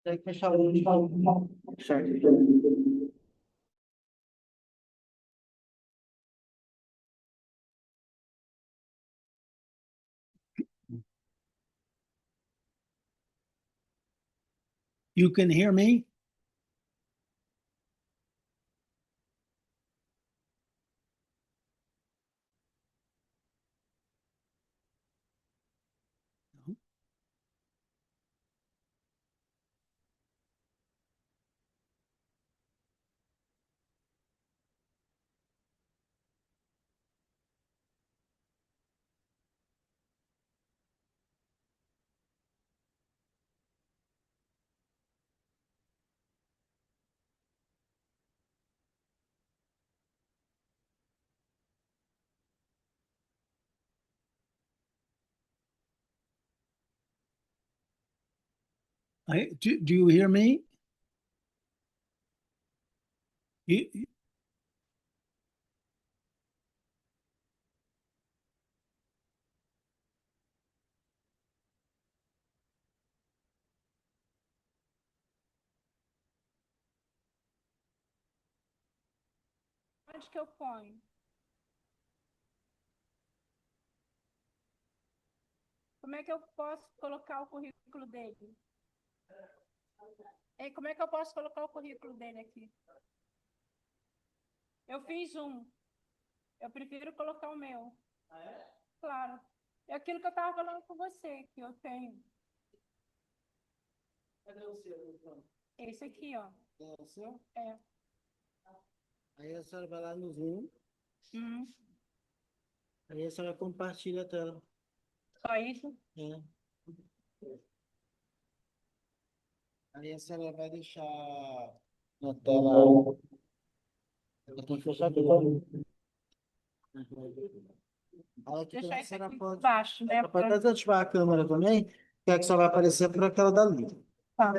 Tem que fechar o certo. You can hear me? Do you hear me? You- Onde que eu ponho? Como é que eu posso colocar o currículo dele? Como é que eu posso colocar o currículo dele aqui? Eu fiz um. Eu prefiro colocar o meu. Ah, é? Claro. É aquilo que eu estava falando com você, que eu tenho. Cadê o seu, então? Esse aqui, ó. É o seu? É. Aí a senhora vai lá no Zoom, aí a senhora compartilha a tela. Só isso? É. Aí a senhora vai deixar na tela. Eu tenho que fechar aqui, tá? Aí aqui Deixar a isso senhora aqui pode. embaixo, né? Pode até ativar a câmera também, que é que só vai aparecer por aquela dali. Tá.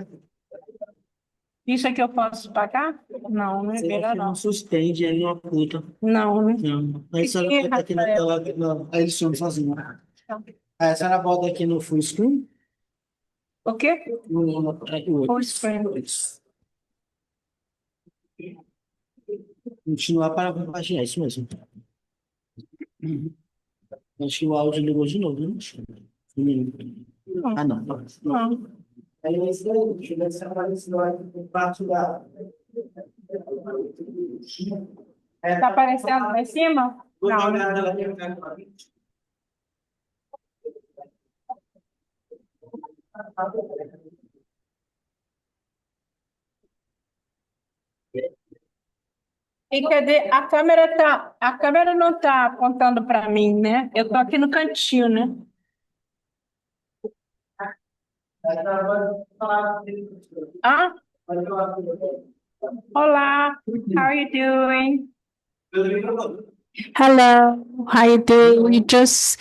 Isso aqui eu posso pagar? Não, não é Você melhor não não. suspende, ele não oculta. Não, né? Não. Aí a senhora bota aqui na tela. Não, aí ele some sozinho. Aí a senhora bota aqui no full screen. O quê? Full screen. Continuar para compartilhar, isso mesmo. Acho que o áudio ligou de novo, né? Não. Ah, não. Não. Aí esse daí, tivesse aparecido lá em parte da. Tá aparecendo lá em cima? Não, né? E cadê? A câmera não tá apontando para mim, né? Eu tô aqui no cantinho, né? Ah, olá, how are you doing? Hello, how you doing? We just,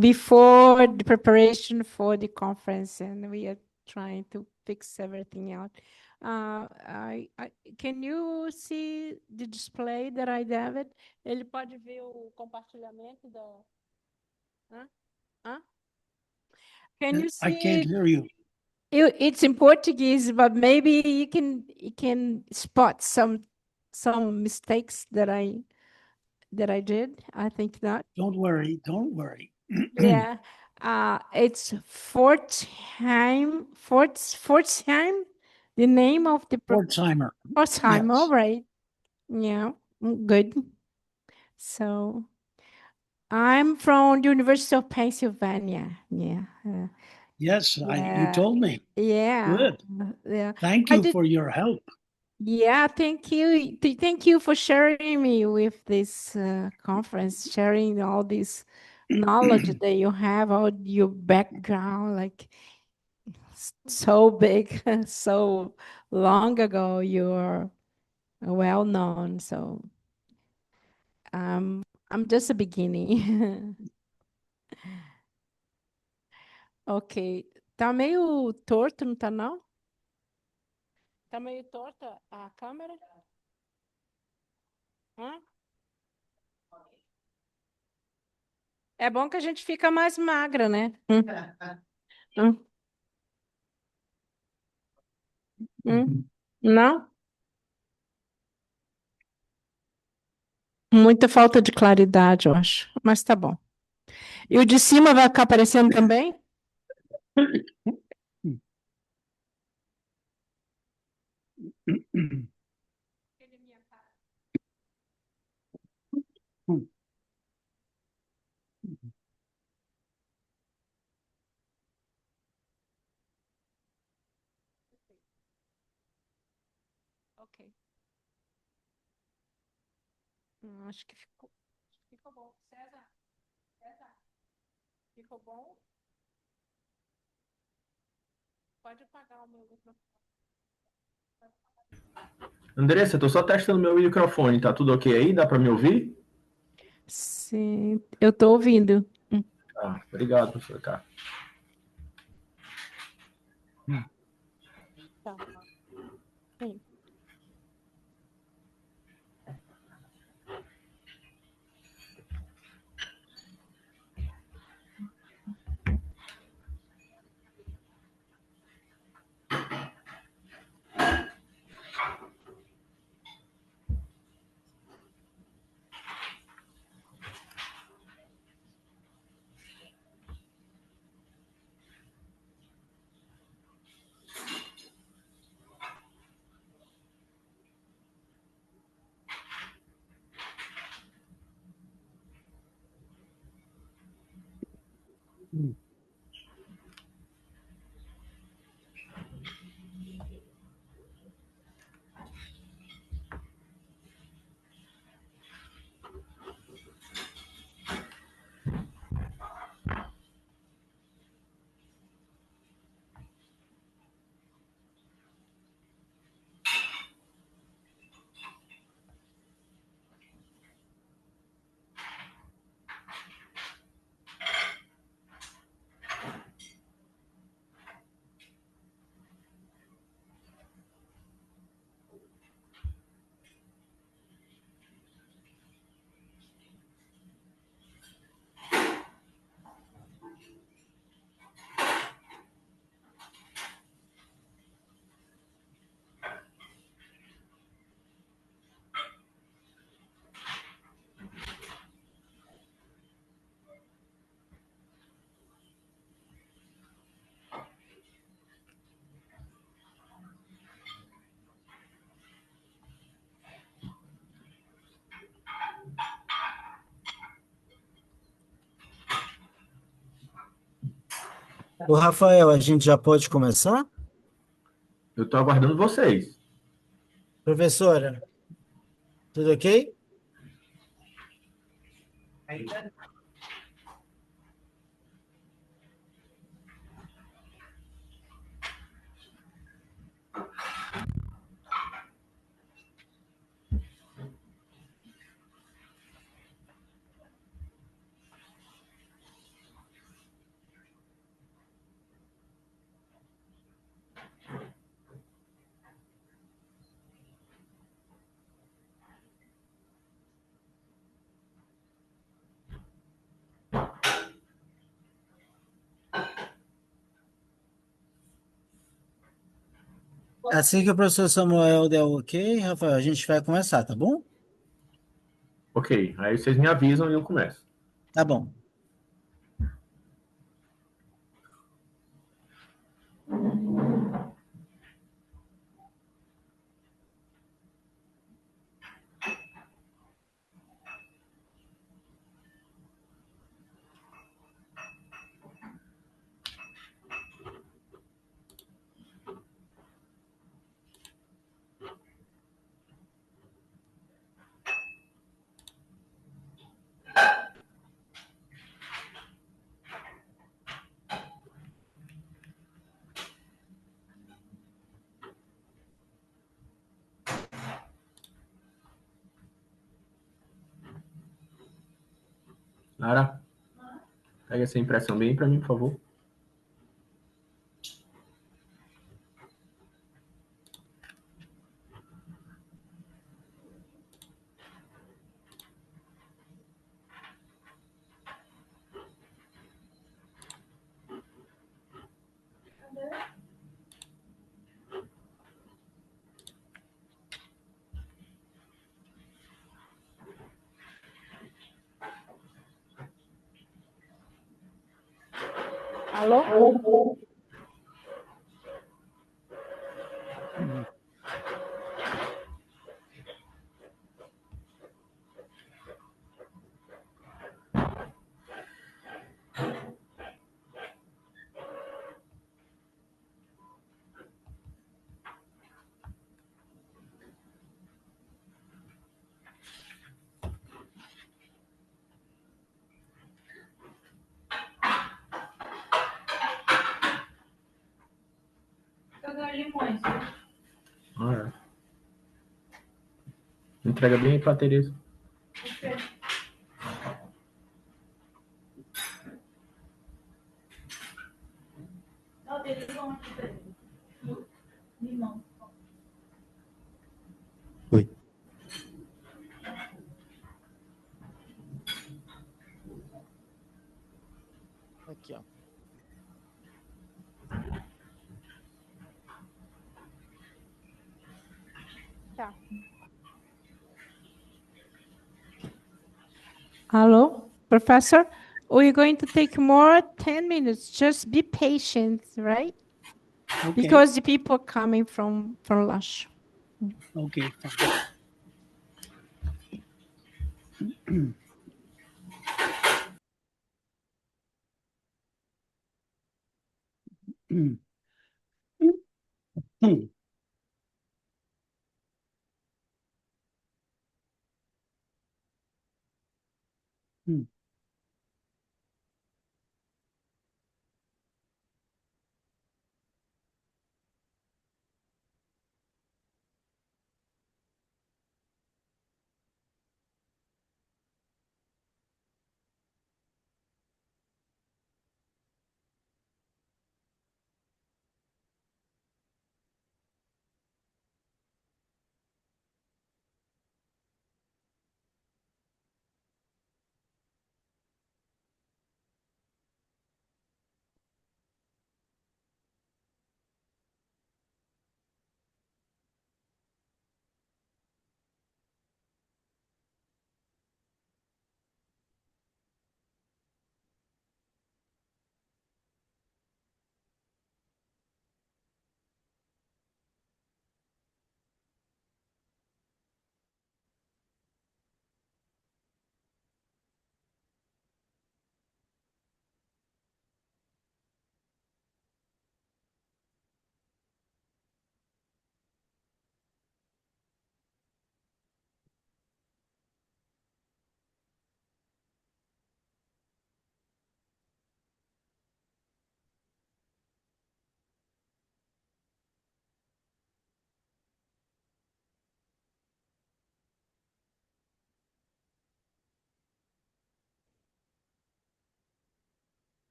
before the preparation for the conference, and we are trying to fix everything out. Can you see the display that I have? Ele pode ver o compartilhamento da. Hã? Hã? Can you I can't see? hear you. It's in Portuguese, but maybe you can spot some mistakes that I did. I think not. Don't worry. Don't worry. Yeah. It's Fortsheim, the name of the Pforzheimer. Fortsheim. Yes. All right. Yeah, good. So I'm from the University of Pennsylvania. Yeah. Yes, you Yeah. told me. Yeah. Good. Yeah. Thank I you did- for your help. Yeah, thank you. Thank you for sharing me with this conference, sharing all this knowledge that you have, all your background, like so big, so long ago, you're well known. So I'm just a beginning. Ok. Tá meio torto, não tá não? Tá meio torta a câmera? Hã? É bom que a gente fica mais magra, né? Hum. Não? Muita falta de claridade, eu acho. Mas tá bom. E o de cima vai ficar aparecendo também? Ok. Acho que ficou bom. César, ficou bom? Pode apagar o meu microfone. Andressa, eu tô só testando meu microfone, tá tudo ok aí? Dá para me ouvir? Sim, eu tô ouvindo. Ah, obrigado, professor. Tá. Tá. Sim. Ô, Rafael, a gente já pode começar? Eu tô aguardando vocês. Professora, tudo ok? Assim que o professor Samuel der o ok, Rafael, a gente vai começar, tá bom? Ok, aí vocês me avisam e eu começo. Tá bom. Lara, pega essa impressão bem para mim, por favor. Alô? Ah, é. Entrega bem para Tereza. Oi. Aqui, ó. Tá. Hello, Professor. We're going to take more 10 minutes. Just be patient, right? Okay. Because the people are coming from lunch. Okay, fine.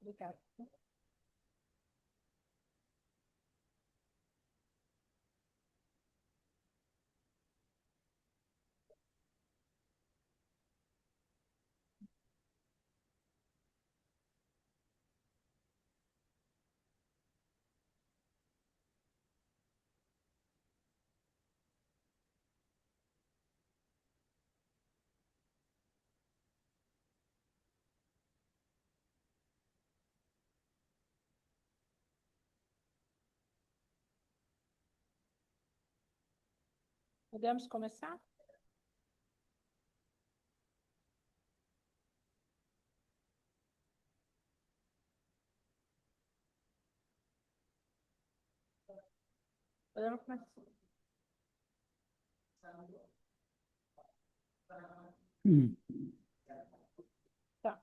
Obrigada. Podemos começar? Podemos começar. Tá.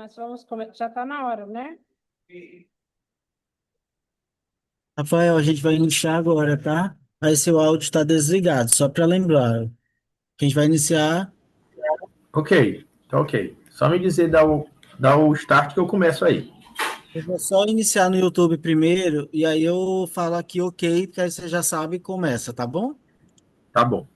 Vamos começar. Já está na hora, né? Rafael, a gente vai iniciar agora, tá? Aí seu áudio está desligado, só para lembrar. Que a gente vai iniciar. Ok, tá ok. Só me dizer, dá o start que eu começo aí. Eu vou só iniciar no YouTube primeiro, e aí eu falo aqui ok, porque aí você já sabe e começa, tá bom? Tá bom.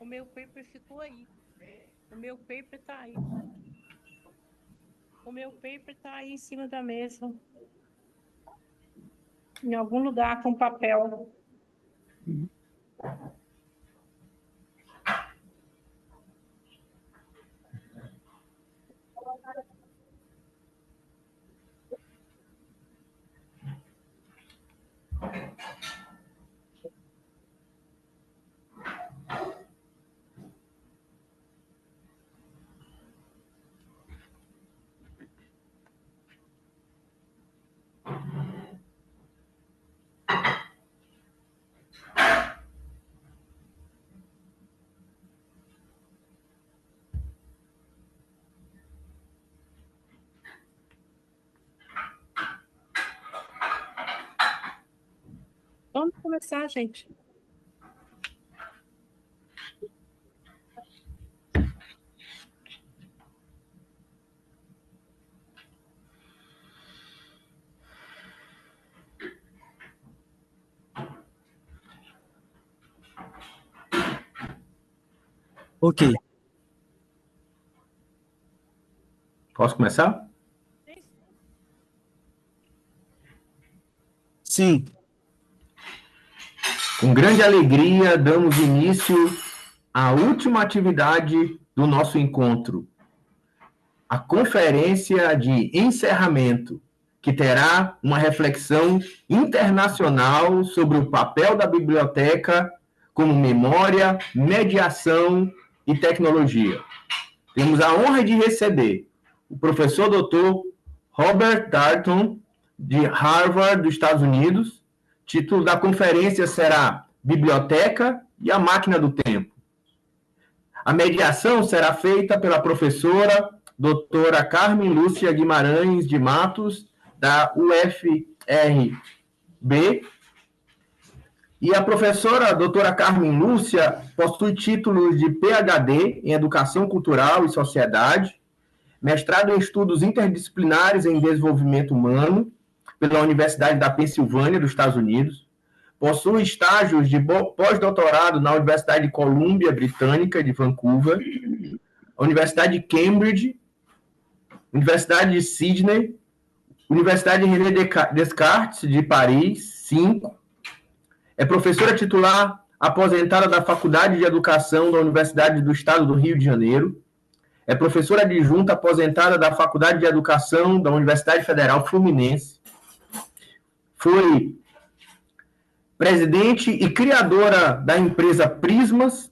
meu paper ficou aí. O meu paper tá aí. O meu paper tá aí em cima da mesa. Em algum lugar com papel. Vamos começar, gente. Ok. Posso começar? Sim. Com grande alegria, damos início à última atividade do nosso encontro, a conferência de encerramento, que terá uma reflexão internacional sobre o papel da biblioteca como memória, mediação e tecnologia. Temos a honra de receber o professor Dr. Robert Darnton, de Harvard, dos Estados Unidos. Título da conferência será Biblioteca e a Máquina do Tempo. A mediação será feita pela professora doutora Carmen Lúcia Guimarães de Matos, da UFRB, e a professora doutora Carmen Lúcia possui títulos de PhD em Educação Cultural e Sociedade, mestrado em Estudos Interdisciplinares em Desenvolvimento Humano, pela Universidade da Pensilvânia, dos Estados Unidos, possui estágios de pós-doutorado na Universidade de Colômbia Britânica, de Vancouver, Universidade de Cambridge, Universidade de Sydney, Universidade de René Descartes, de Paris, 5. É professora titular aposentada da Faculdade de Educação da Universidade do Estado do Rio de Janeiro. É professora adjunta aposentada da Faculdade de Educação da Universidade Federal Fluminense. Foi presidente e criadora da empresa Prismas.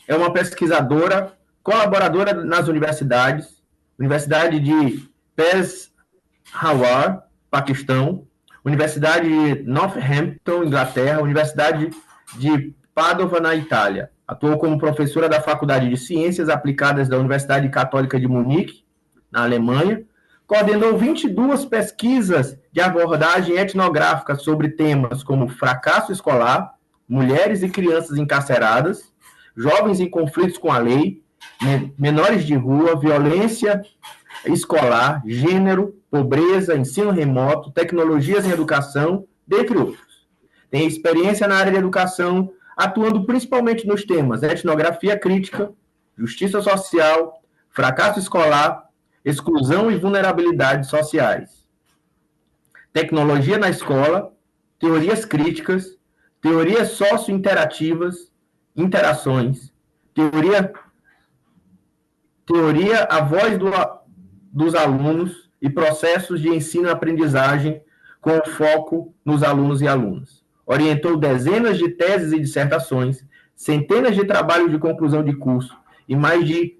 É uma pesquisadora, colaboradora nas universidades. Universidade de Peshawar, Paquistão, Universidade de Northampton, Inglaterra, Universidade de Padova, na Itália. Atuou como professora da Faculdade de Ciências Aplicadas da Universidade Católica de Munique, na Alemanha. Coordenou 22 pesquisas de abordagem etnográfica sobre temas como fracasso escolar, mulheres e crianças encarceradas, jovens em conflitos com a lei, menores de rua, violência escolar, gênero, pobreza, ensino remoto, tecnologias em educação, dentre outros. Tem experiência na área de educação, atuando principalmente nos temas etnografia crítica, justiça social, fracasso escolar, exclusão e vulnerabilidades sociais. Tecnologia na escola, teorias críticas, teorias socio-interativas, interações, teoria a voz dos alunos e processos de ensino e aprendizagem com foco nos alunos e alunas. Orientou dezenas de teses e dissertações, centenas de trabalhos de conclusão de curso e mais de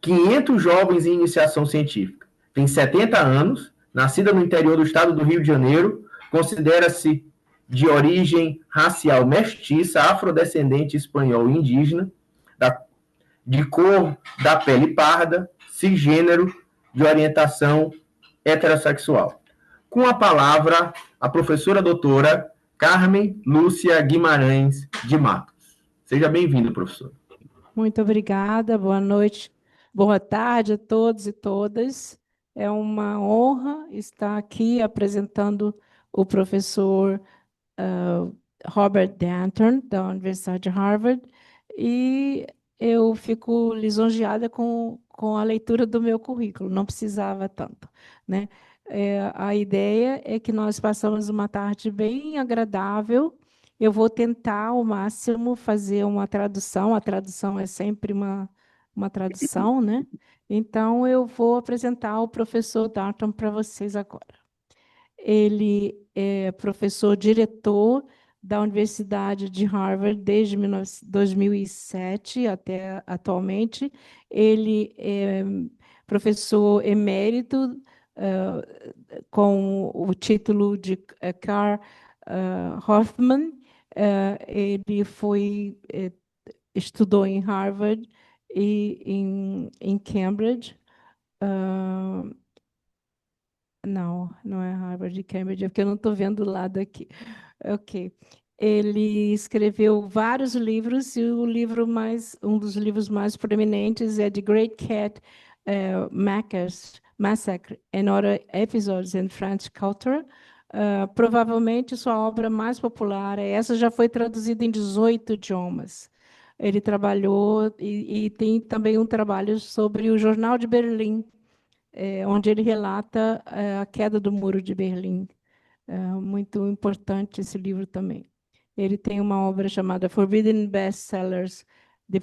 500 jovens em iniciação científica. Tem 70 anos, nascida no interior do estado do Rio de Janeiro, considera-se de origem racial mestiça, afrodescendente espanhol e indígena, de cor da pele parda, cisgênero, de orientação heterossexual. Com a palavra, a professora doutora Carmen Lúcia Guimarães de Matos. Seja bem-vinda, professora. Muito obrigada, boa noite, boa tarde a todos e todas. É uma honra estar aqui apresentando o professor Robert Darnton, da Universidade de Harvard. e eu fico lisonjeada com a leitura do meu currículo, não precisava tanto, né? A ideia é que nós passamos uma tarde bem agradável. Eu vou tentar ao máximo fazer uma tradução, a tradução é sempre uma tradução, né? Então, eu vou apresentar o professor Darton para vocês agora. Ele é professor diretor da Universidade de Harvard desde 2007 até atualmente. Ele é professor emérito com o título de Carl Hoffman. Ele estudou em Harvard e em Cambridge. Não é Harvard e Cambridge, é porque eu não estou vendo o lado aqui. Ok. Ele escreveu vários livros e um dos livros mais proeminentes é The Great Cat Massacre and Other Episodes in French Culture. Provavelmente sua obra mais popular é essa, já foi traduzida em 18 idiomas. Ele trabalhou e tem também um trabalho sobre o Jornal de Berlim, onde ele relata a queda do Muro de Berlim. Muito importante esse livro também. Ele tem uma obra chamada Forbidden Bestsellers, The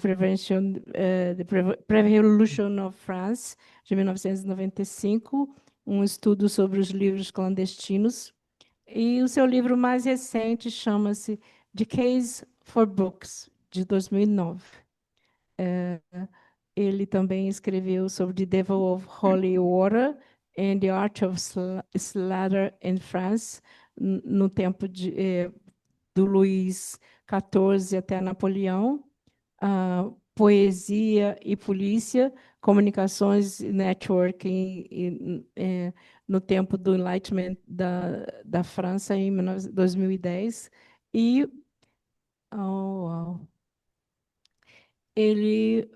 Pre-Revolution of France, de 1995, um estudo sobre os livros clandestinos. E o seu livro mais recente chama-se The Case for Books, de 2009. Ele também escreveu sobre The Devil of Holy Water and the Art of Slaughter in France, no tempo do Luís XIV até Napoleão, Poesia e Polícia, Comunicações e Networking no tempo do Enlightenment da França, em 2010. E ele...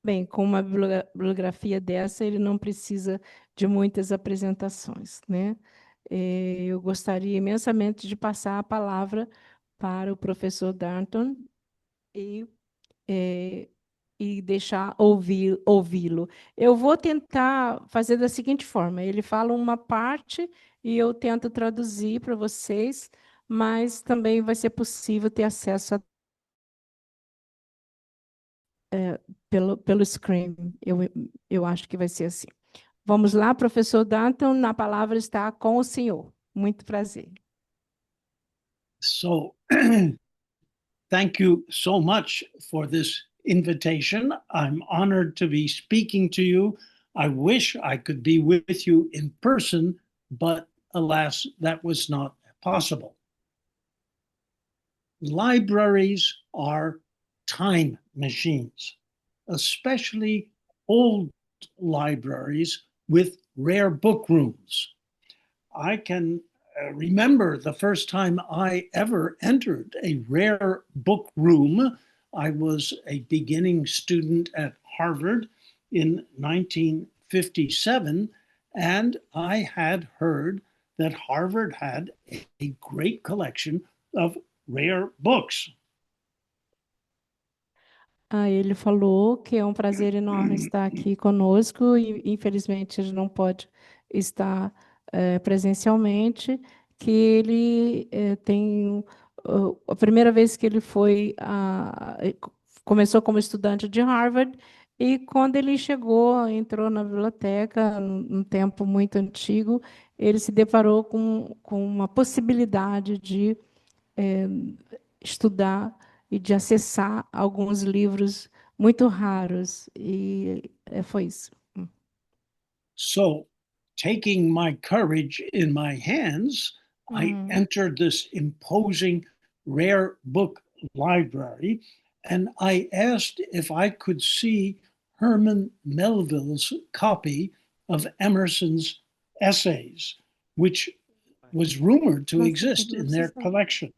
Bem, com uma bibliografia dessa, ele não precisa de muitas apresentações, né? Eu gostaria imensamente de passar a palavra para o professor Darton e deixar ouvi-lo. Eu vou tentar fazer da seguinte forma: ele fala uma parte e eu tento traduzir para vocês, mas também vai ser possível ter acesso pelo screen. Eu acho que vai ser assim. Vamos lá, professor Danton, a palavra está com o senhor. Muito prazer. So, thank you so much for this invitation. I'm honored to be speaking to you. I wish I could be with you in person, but alas, that was not possible. Libraries are time machines, especially old libraries with rare book rooms. I can remember the first time I ever entered a rare book room. I was a beginning student at Harvard in 1957, and I had heard that Harvard had a great collection of rare books. Ele falou que é um prazer enorme estar aqui conosco e, infelizmente, ele não pode estar presencialmente, que ele tem... a primeira vez que ele começou como estudante de Harvard, e quando ele entrou na biblioteca, num tempo muito antigo, ele se deparou com uma possibilidade de estudar e de acessar alguns livros muito raros, e foi isso. So, taking my courage in my hands, I entered this imposing rare book library, and I asked if I could see Herman Melville's copy of Emerson's essays, which was rumored to exist in their collection.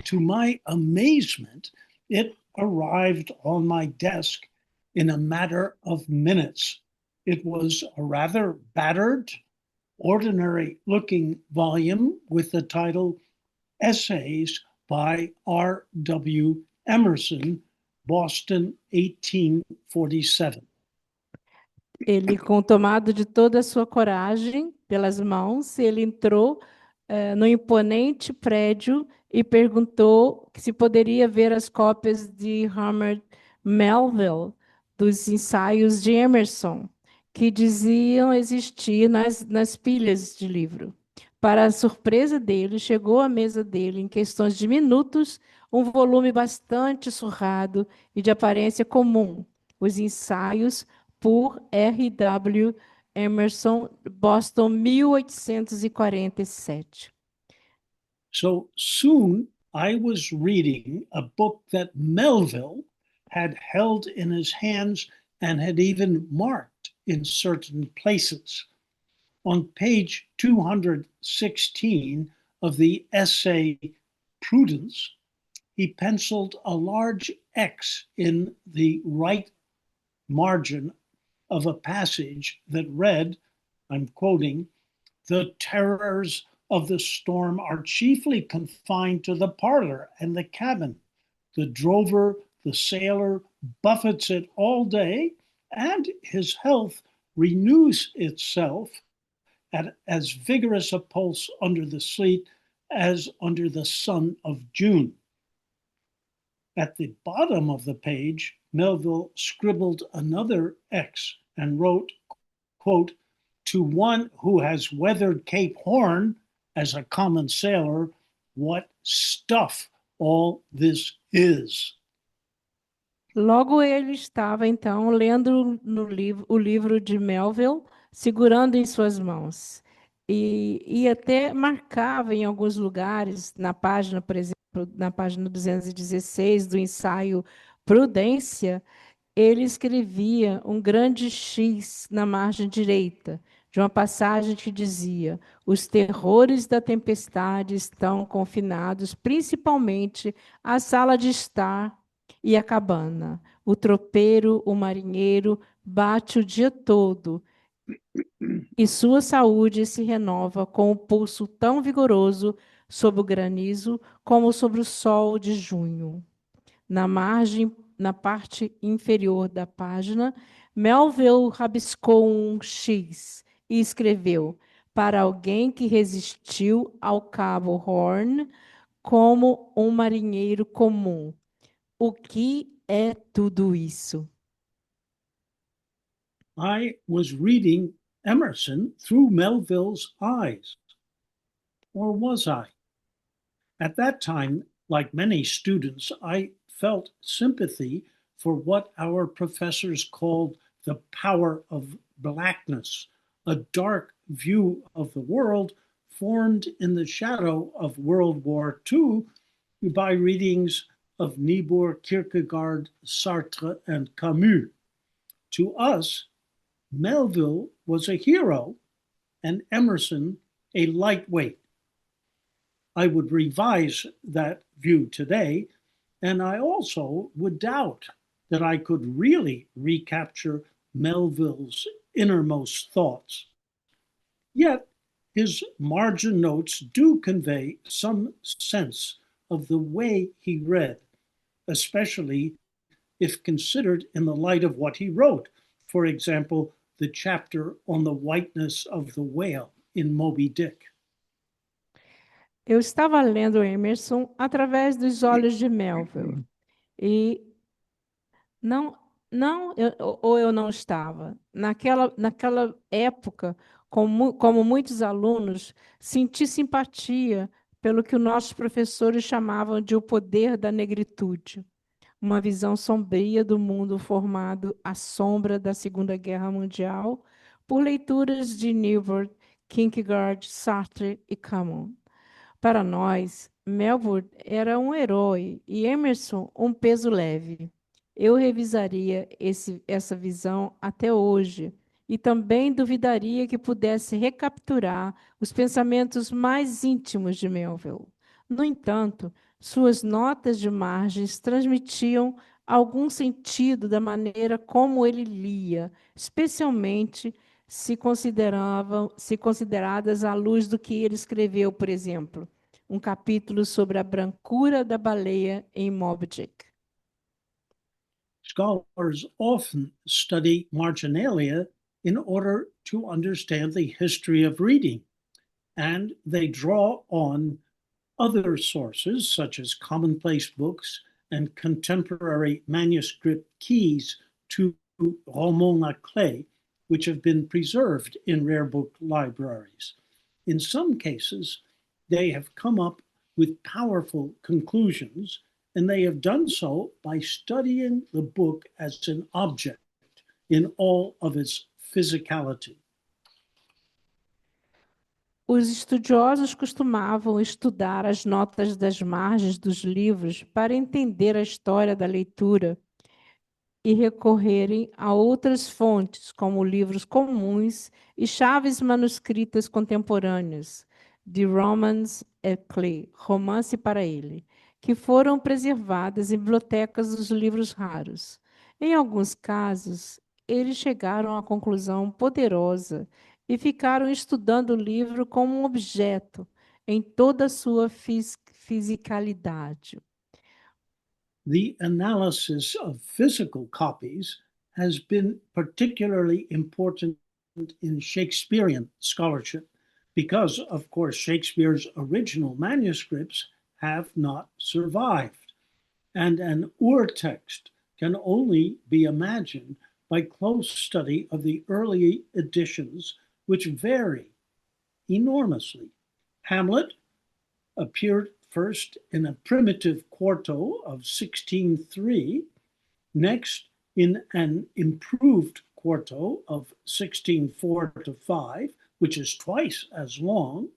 To my amazement, it arrived on my desk in a matter of minutes. It was a rather battered, ordinary-looking volume with the title Essays by R.W. Emerson, Boston, 1847. Ele, com tomado de toda a sua coragem pelas mãos, ele entrou no imponente prédio e perguntou se poderia ver as cópias de Herbert Melville dos ensaios de Emerson, que diziam existir nas pilhas de livro. Para a surpresa dele, chegou à mesa dele, em questões de minutos, um volume bastante surrado e de aparência comum, os ensaios por R.W. Emerson, Boston, 1847. So soon I was reading a book that Melville had held in his hands and had even marked in certain places. On page 216 of the essay Prudence, he penciled a large X in the right margin of a passage that read, I'm quoting, "The terrors of the storm are chiefly confined to the parlor and the cabin. The drover, the sailor, buffets it all day, and his health renews itself at as vigorous a pulse under the sleet as under the sun of June." At the bottom of the page, Melville scribbled another X and wrote, quote, "To one who has weathered Cape Horn as a common sailor, what stuff all this is." Logo ele estava, então, lendo o livro de Melville, segurando em suas mãos. E até marcava em alguns lugares, na página, por exemplo, na página 216 do ensaio Prudência, ele escrevia um grande X na margem direita, de uma passagem que dizia: os terrores da tempestade estão confinados principalmente à sala de estar e à cabana. O tropeiro, o marinheiro, bate o dia todo e sua saúde se renova com o pulso tão vigoroso sob o granizo como sobre o sol de junho. Na parte inferior da página, Melville rabiscou um X e escreveu: para alguém que resistiu ao Cabo Horn como um marinheiro comum. O que é tudo isso? I was reading Emerson through Melville's eyes. Or was I? At that time, like many students, I felt sympathy for what our professors called the power of blackness, a dark view of the world formed in the shadow of World War II by readings of Niebuhr, Kierkegaard, Sartre, and Camus. To us, Melville was a hero and Emerson a lightweight. I would revise that view today, and I also would doubt that I could really recapture Melville's innermost thoughts. Yet, his margin notes do convey some sense of the way he read, especially if considered in the light of what he wrote. For example, the chapter on the whiteness of the whale in Moby Dick. Eu estava lendo Emerson através dos olhos de Melville. E ou eu não estava. Naquela época, como muitos alunos, senti simpatia pelo que os nossos professores chamavam de o poder da negritude. Uma visão sombria do mundo formado à sombra da Segunda Guerra Mundial por leituras de Niebuhr, Kierkegaard, Sartre e Camus. Para nós, Melville era um herói e Emerson um peso leve. Eu revisaria essa visão até hoje e também duvidaria que pudesse recapturar os pensamentos mais íntimos de Melville. No entanto, suas notas de margens transmitiam algum sentido da maneira como ele lia, especialmente se consideradas à luz do que ele escreveu, por exemplo, um capítulo sobre a brancura da baleia em Moby Dick. Scholars often study marginalia in order to understand the history of reading, and they draw on other sources, such as commonplace books and contemporary manuscript keys to romans à clef, which have been preserved in rare book libraries. In some cases, they have come up with powerful conclusions, and they have done so by studying the book as an object in all of its physicality. Os estudiosos costumavam estudar as notas das margens dos livros para entender a história da leitura e recorrerem a outras fontes, como livros comuns e chaves manuscritas contemporâneas, de Romans à clef, Romance para ele, que foram preservadas em bibliotecas dos livros raros. Em alguns casos, eles chegaram à conclusão poderosa e ficaram estudando o livro como um objeto em toda a sua fisicalidade. The analysis of physical copies has been particularly important in Shakespearean scholarship because, of course, Shakespeare's original manuscripts have not survived, and an urtext can only be imagined by close study of the early editions, which vary enormously. Hamlet appeared first in a primitive quarto of 1603, next in an improved quarto of 1604 to 5, which is twice as long,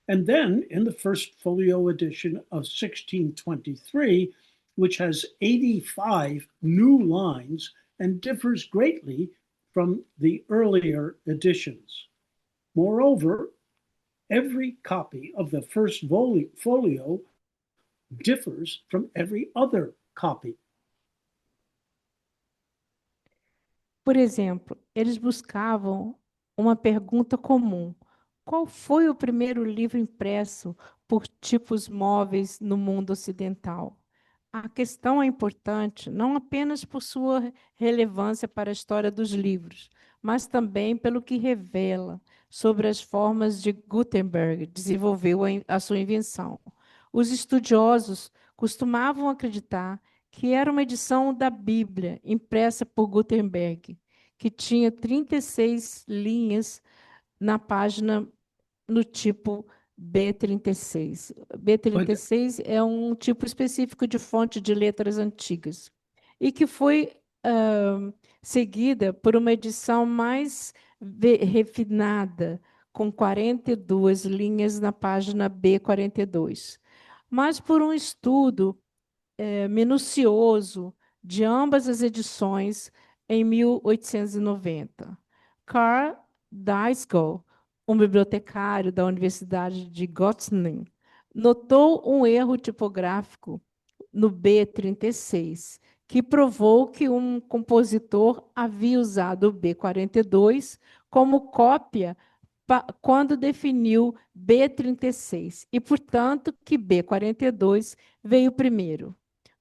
and then in the first folio edition of 1623, which has 85 new lines and differs greatly from the earlier editions. Moreover, every copy of the first folio differs from every other copy. Por exemplo, eles buscavam uma pergunta comum: qual foi o primeiro livro impresso por tipos móveis no mundo ocidental? A questão é importante não apenas por sua relevância para a história dos livros, mas também pelo que revela sobre as formas de Gutenberg desenvolveu a sua invenção. Os estudiosos costumavam acreditar que era uma edição da Bíblia impressa por Gutenberg, que tinha 36 linhas na página no tipo B36. B36 é um tipo específico de fonte de letras antigas e que foi seguida por uma edição mais refinada, com 42 linhas na página B42. Mas por um estudo minucioso de ambas as edições em 1890. Carl Dysgall, um bibliotecário da Universidade de Göttingen, notou um erro tipográfico no B36, que provou que um compositor havia usado o B42 como cópia quando definiu B36, e, portanto, que B42 veio primeiro.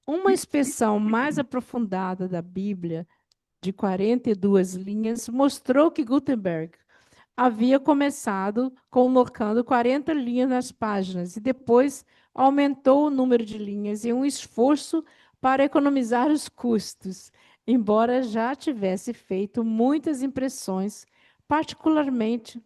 Uma inspeção mais aprofundada da Bíblia, de 42 linhas, mostrou que Gutenberg havia começado colocando 40 linhas nas páginas e depois aumentou o número de linhas em um esforço para economizar os custos, embora já tivesse feito muitas impressões, particularmente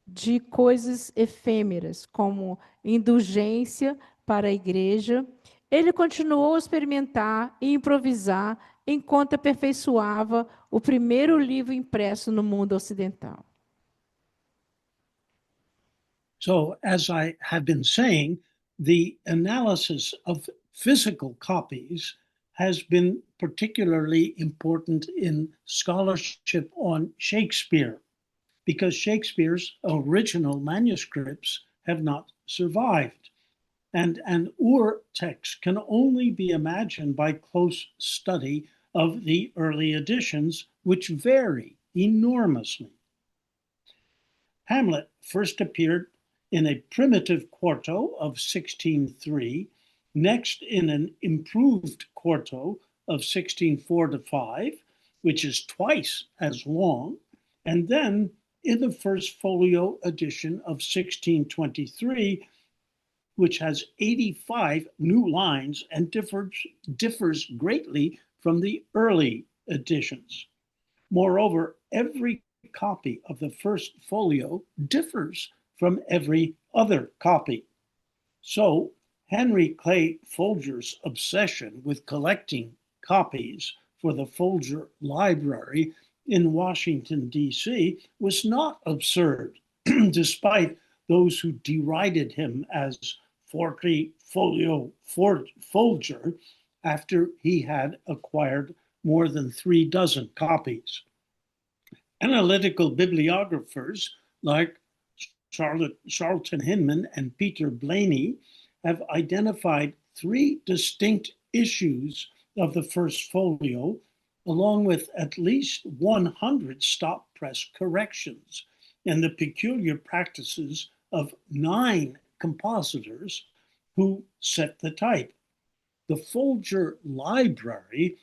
de coisas efêmeras, como indulgência para a igreja. Ele continuou a experimentar e improvisar enquanto aperfeiçoava o primeiro livro impresso no mundo ocidental. So, as I have been saying, the analysis of physical copies has been particularly important in scholarship on Shakespeare, because Shakespeare's original manuscripts have not survived. And an urtext can only be imagined by close study of the early editions, which vary enormously. Hamlet first appeared in a primitive quarto of 16:3, next in an improved quarto of 16:4-5, which is twice as long, and then in the first folio edition of 1623, which has 85 new lines and differs greatly from the early editions. Moreover, every copy of the first folio differs from every other copy. So, Henry Clay Folger's obsession with collecting copies for the Folger Library in Washington, D.C., was not absurd, despite those who derided him as Forty Folio Folger after he had acquired more than 36 copies. Analytical bibliographers like Charlton Hinman and Peter Blaney have identified 3 distinct issues of the first folio, along with at least 100 stop press corrections, and the peculiar practices of 9 compositors who set the type. The Folger Library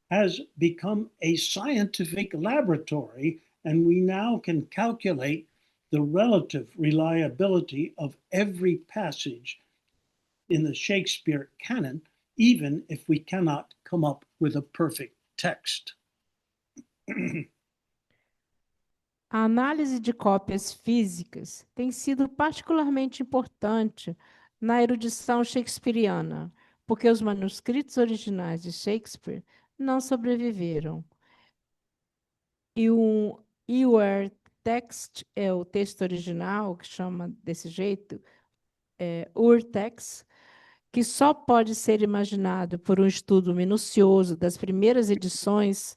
has become a scientific laboratory, and we now can calculate the relative reliability of every passage in the Shakespeare canon, even if we cannot come up with a perfect text. A análise de cópias físicas tem sido particularmente importante na erudição shakespeariana, porque os manuscritos originais de Shakespeare não sobreviveram. E o urtext é o texto original, que chama desse jeito, urtext, que só pode ser imaginado por um estudo minucioso das primeiras edições,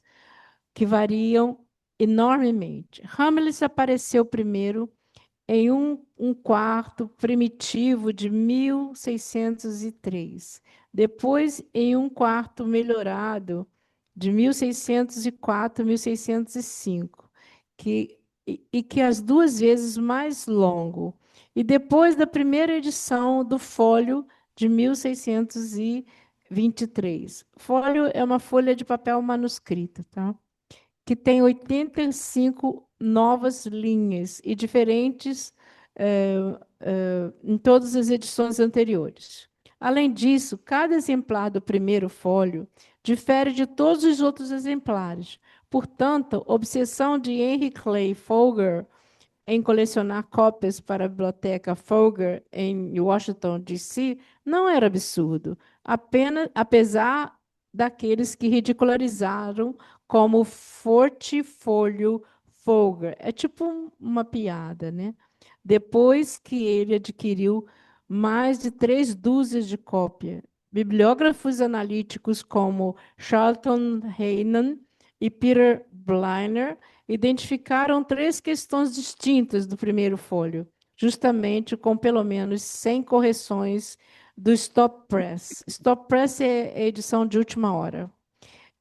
que variam enormemente. Hamlet apareceu primeiro em um quarto primitivo de 1603, depois em um quarto melhorado de 1604, 1605, que as 2 vezes mais longo, e depois da primeira edição do Fólio de 1623. Fólio é uma folha de papel manuscrita, tá? Que tem 85 novas linhas e diferentes em todas as edições anteriores. Além disso, cada exemplar do primeiro fólio difere de todos os outros exemplares. Portanto, a obsessão de Henry Clay Folger em colecionar cópias para a biblioteca Folger em Washington, D.C., não era absurdo, apesar daqueles que ridicularizaram como Fortifolio Folger. É tipo uma piada, né? Depois que ele adquiriu mais de 3 dúzias de cópia, bibliógrafos analíticos como Charlton Heyman e Peter Bliner identificaram 3 questões distintas do primeiro fólio, justamente com pelo menos 100 correções do Stop Press. Stop Press é a edição de última hora.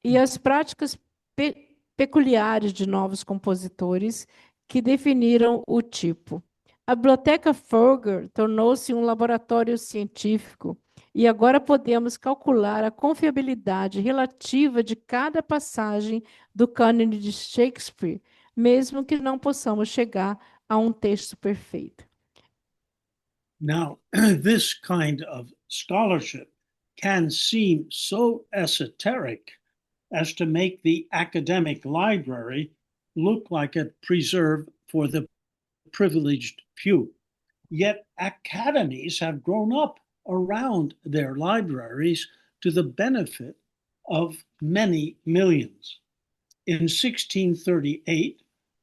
E as práticas peculiares de novos compositores que definiram o tipo. A biblioteca Folger tornou-se um laboratório científico e agora podemos calcular a confiabilidade relativa de cada passagem do cânone de Shakespeare, mesmo que não possamos chegar a um texto perfeito. Now, this kind of scholarship can seem so esoteric as to make the academic library look like a preserve for the privileged few. Yet academies have grown up around their libraries to the benefit of many millions. In 1638,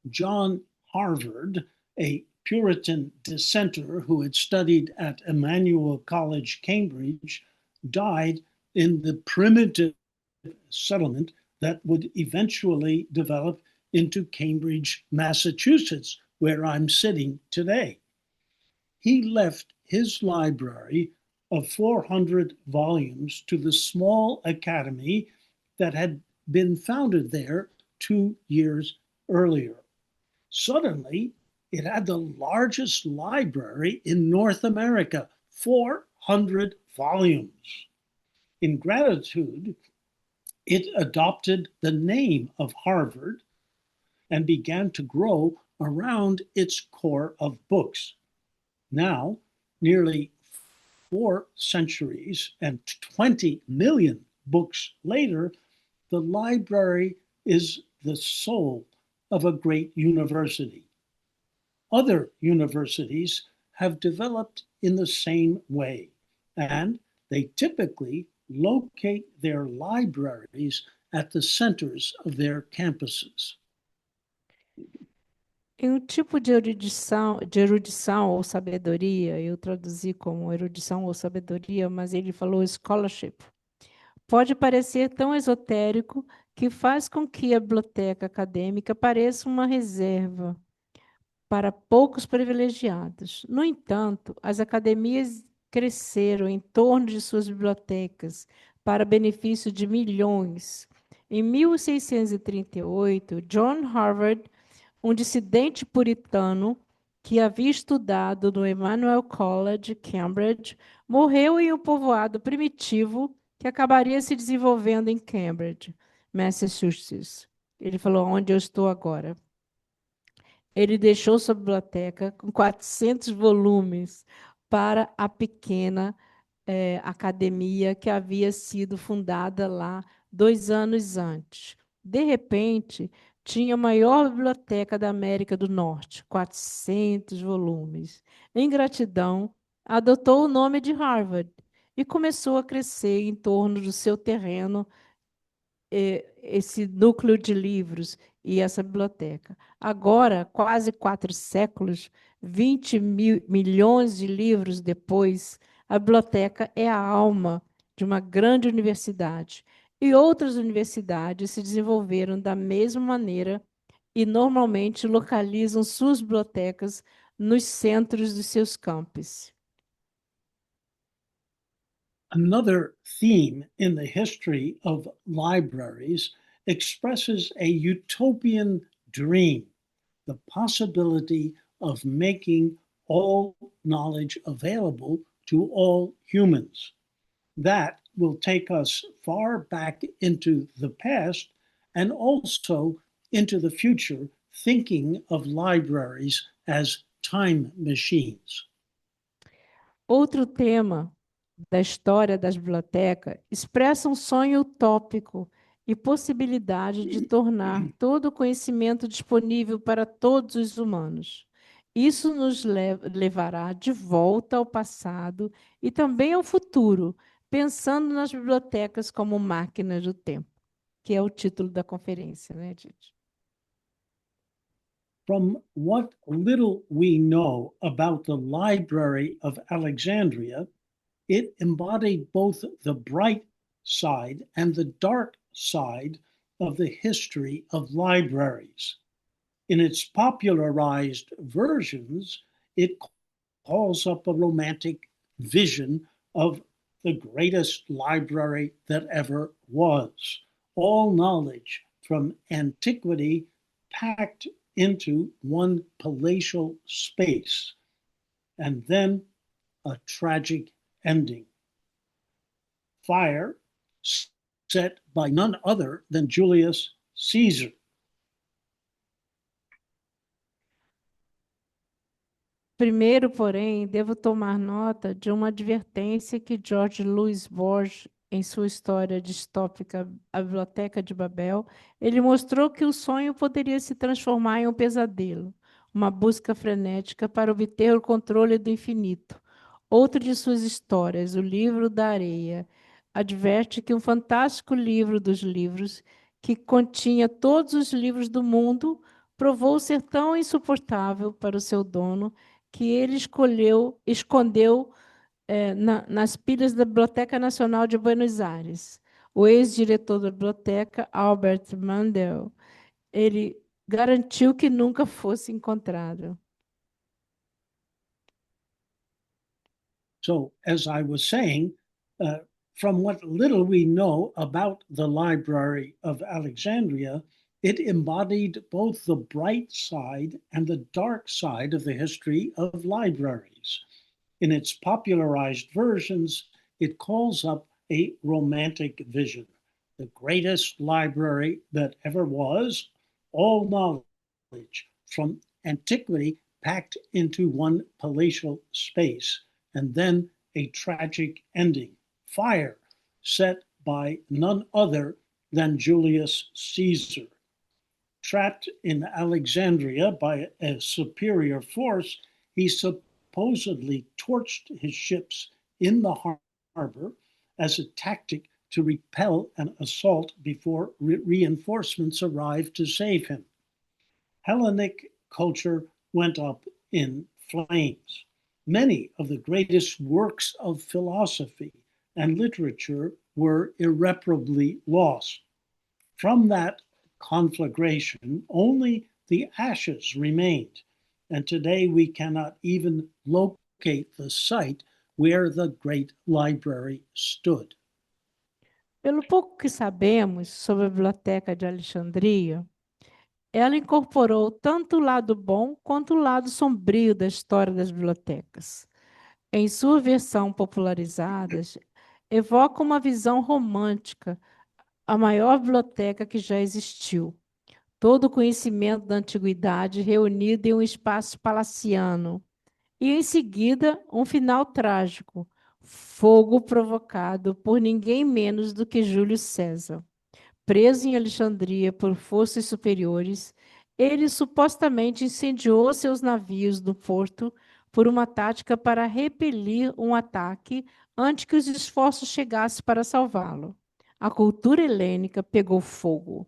John Harvard, a Puritan dissenter who had studied at Emmanuel College, Cambridge, died in the primitive settlement that would eventually develop into Cambridge, Massachusetts, where I'm sitting today. He left his library of 400 volumes to the small academy that had been founded there 2 years earlier. Suddenly, It had the largest library in North America, 400 volumes. In gratitude, it adopted the name of Harvard and began to grow around its core of books. Now, nearly 4 centuries and 20 million books later, the library is the soul of a great university. Other universities have developed in the same way, and they typically locate their libraries at the centers of their campuses. Em um tipo de erudição ou sabedoria, eu traduzi como erudição ou sabedoria, mas ele falou scholarship. Pode parecer tão esotérico que faz com que a biblioteca acadêmica pareça uma reserva para poucos privilegiados. No entanto, as academias cresceram em torno de suas bibliotecas para benefício de milhões. Em 1638, John Harvard, um dissidente puritano que havia estudado no Emmanuel College, Cambridge, morreu em um povoado primitivo que acabaria se desenvolvendo em Cambridge, Massachusetts. Ele falou, onde eu estou agora. Ele deixou sua biblioteca com 400 volumes para a pequena academia que havia sido fundada lá 2 anos antes. De repente, tinha a maior biblioteca da América do Norte, 400 volumes. Em gratidão, adotou o nome de Harvard e começou a crescer em torno do seu terreno, esse núcleo de livros e essa biblioteca. Agora, quase 4 séculos, 20 milhões de livros depois, a biblioteca é a alma de uma grande universidade. E outras universidades se desenvolveram da mesma maneira e normalmente localizam suas bibliotecas nos centros dos seus campos. Another theme in the history of libraries expresses a utopian dream, the possibility of making all knowledge available to all humans. That will take us far back into the past and also into the future, thinking of libraries as time machines. Outro tema da história das bibliotecas expressa um sonho utópico e possibilidade de tornar todo o conhecimento disponível para todos os humanos. Isso nos levará de volta ao passado e também ao futuro, pensando nas bibliotecas como máquinas do tempo, que é o título da conferência, né, gente? From what little we know about the Library of Alexandria, it embodied both the bright side and the dark side of the history of libraries. In its popularized versions, it calls up a romantic vision of the greatest library that ever was. All knowledge from antiquity packed into one palatial space, and then a tragic ending. Fire set by none other than Julius Caesar. Primeiro, porém, devo tomar nota de uma advertência que George Louis Borges, em sua história distópica A Biblioteca de Babel, ele mostrou que o sonho poderia se transformar em um pesadelo, uma busca frenética para obter o controle do infinito. Outro de suas histórias, O Livro da Areia, adverte que um fantástico livro dos livros, que continha todos os livros do mundo, provou ser tão insuportável para o seu dono que ele escondeu nas pilhas da Biblioteca Nacional de Buenos Aires. O ex-diretor da biblioteca, Albert Mandel, ele garantiu que nunca fosse encontrado. So, as I was saying, from what little we know about the Library of Alexandria, It embodied both the bright side and the dark side of the history of libraries. In its popularized versions, it calls up a romantic vision. The greatest library that ever was, all knowledge from antiquity packed into one palatial space, and then a tragic ending, fire, set by none other than Julius Caesar. Trapped in Alexandria by a superior force, he supposedly torched his ships in the harbor as a tactic to repel an assault before reinforcements arrived to save him. Hellenic culture went up in flames. Many of the greatest works of philosophy and literature were irreparably lost. From that conflagration, only the ashes remained, and today we cannot even locate the site where the great library stood. Pelo pouco que sabemos sobre a Biblioteca de Alexandria, ela incorporou tanto o lado bom quanto o lado sombrio da história das bibliotecas. Em sua versão popularizada, evoca uma visão romântica, a maior biblioteca que já existiu. Todo o conhecimento da antiguidade reunido em um espaço palaciano. E, em seguida, um final trágico, fogo provocado por ninguém menos do que Júlio César. Preso em Alexandria por forças superiores, ele supostamente incendiou seus navios no porto por uma tática para repelir um ataque antes que os esforços chegassem para salvá-lo. A cultura helênica pegou fogo.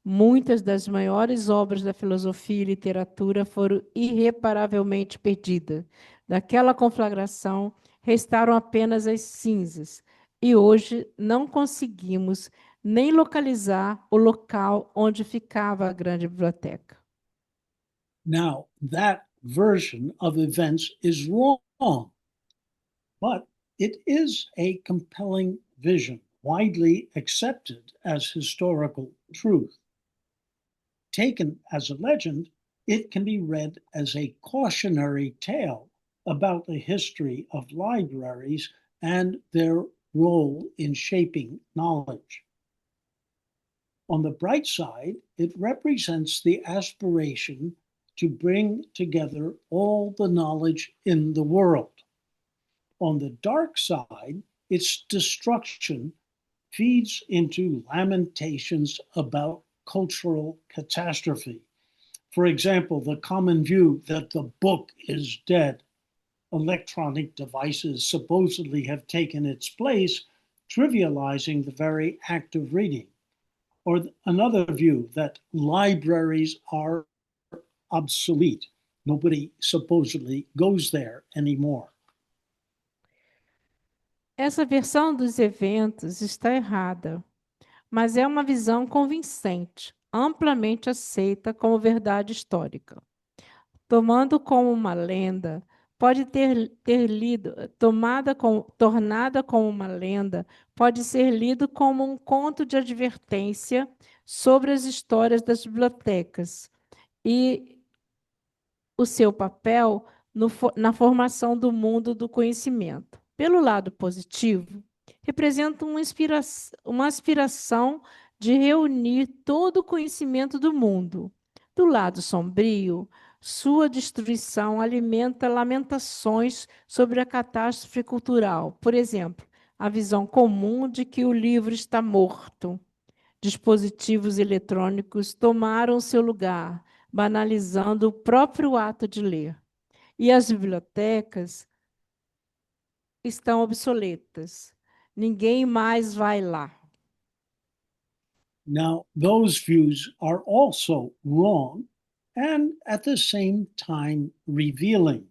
Muitas das maiores obras da filosofia e literatura foram irreparavelmente perdidas. Daquela conflagração, restaram apenas as cinzas, e hoje não conseguimos nem localizar o local onde ficava a grande biblioteca. Now, that version of events is wrong, but it is a compelling vision, widely accepted as historical truth. Taken as a legend, it can be read as a cautionary tale about the history of libraries and their role in shaping knowledge. On the bright side, it represents the aspiration to bring together all the knowledge in the world. On the dark side, its destruction feeds into lamentations about cultural catastrophe. For example, the common view that the book is dead. Electronic devices supposedly have taken its place, trivializing the very act of reading. Or another view that libraries are obsolete. Nobody supposedly goes there anymore. Essa versão dos eventos está errada, mas é uma visão convincente, amplamente aceita como verdade histórica. Tomando como uma lenda, pode ter lido, tornada como uma lenda, pode ser lido como um conto de advertência sobre as histórias das bibliotecas e o seu papel na formação do mundo do conhecimento. Pelo lado positivo, representa uma aspiração de reunir todo o conhecimento do mundo. Do lado sombrio, sua destruição alimenta lamentações sobre a catástrofe cultural. Por exemplo, a visão comum de que o livro está morto. Dispositivos eletrônicos tomaram seu lugar, banalizando o próprio ato de ler. E as bibliotecas estão obsoletas. Ninguém mais vai lá. Now, those views are also wrong and at the same time revealing.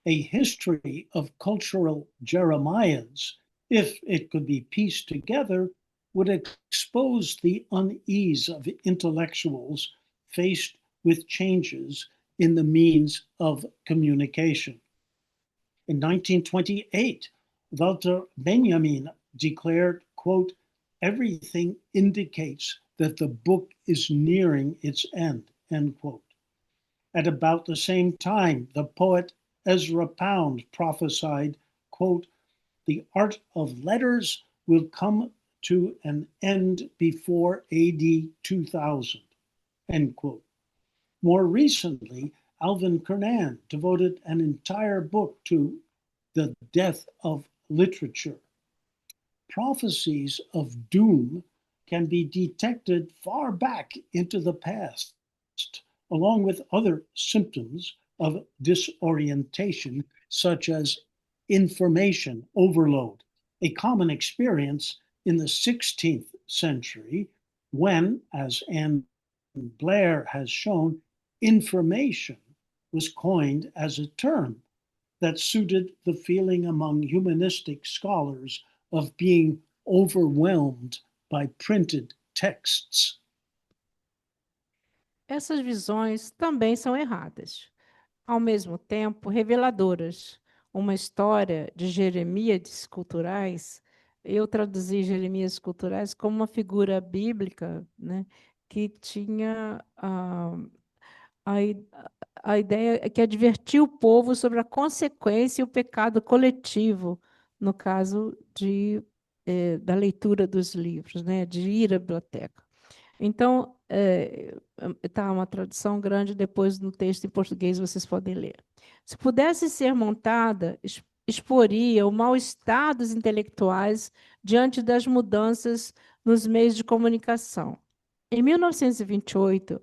A history of cultural Jeremiads, if it could be pieced together, would expose the unease of intellectuals faced with changes in the means of communication. In 1928, Walter Benjamin declared, quote, "Everything indicates that the book is nearing its end, end quote. At about the same time, the poet Ezra Pound prophesied, quote, the art of letters will come to an end before AD 2000, end quote. More recently, Alvin Kernan devoted an entire book to the death of literature. Prophecies of doom can be detected far back into the past, along with other symptoms of disorientation, such as information overload, a common experience in the 16th century when, as Anne Blair has shown, information was coined as a term that suited the feeling among humanistic scholars of being overwhelmed by printed texts. Essas visões também são erradas, ao mesmo tempo reveladoras. Uma história de Jeremias culturais, eu traduzi Jeremias culturais como uma figura bíblica, né, que tinha a, a ideia é que advertiu o povo sobre a consequência e o pecado coletivo, no caso da leitura dos livros, né, de ir à biblioteca. Então, está uma tradução grande, depois no texto em português vocês podem ler. Se pudesse ser montada, exporia o mal-estar dos intelectuais diante das mudanças nos meios de comunicação. Em 1928,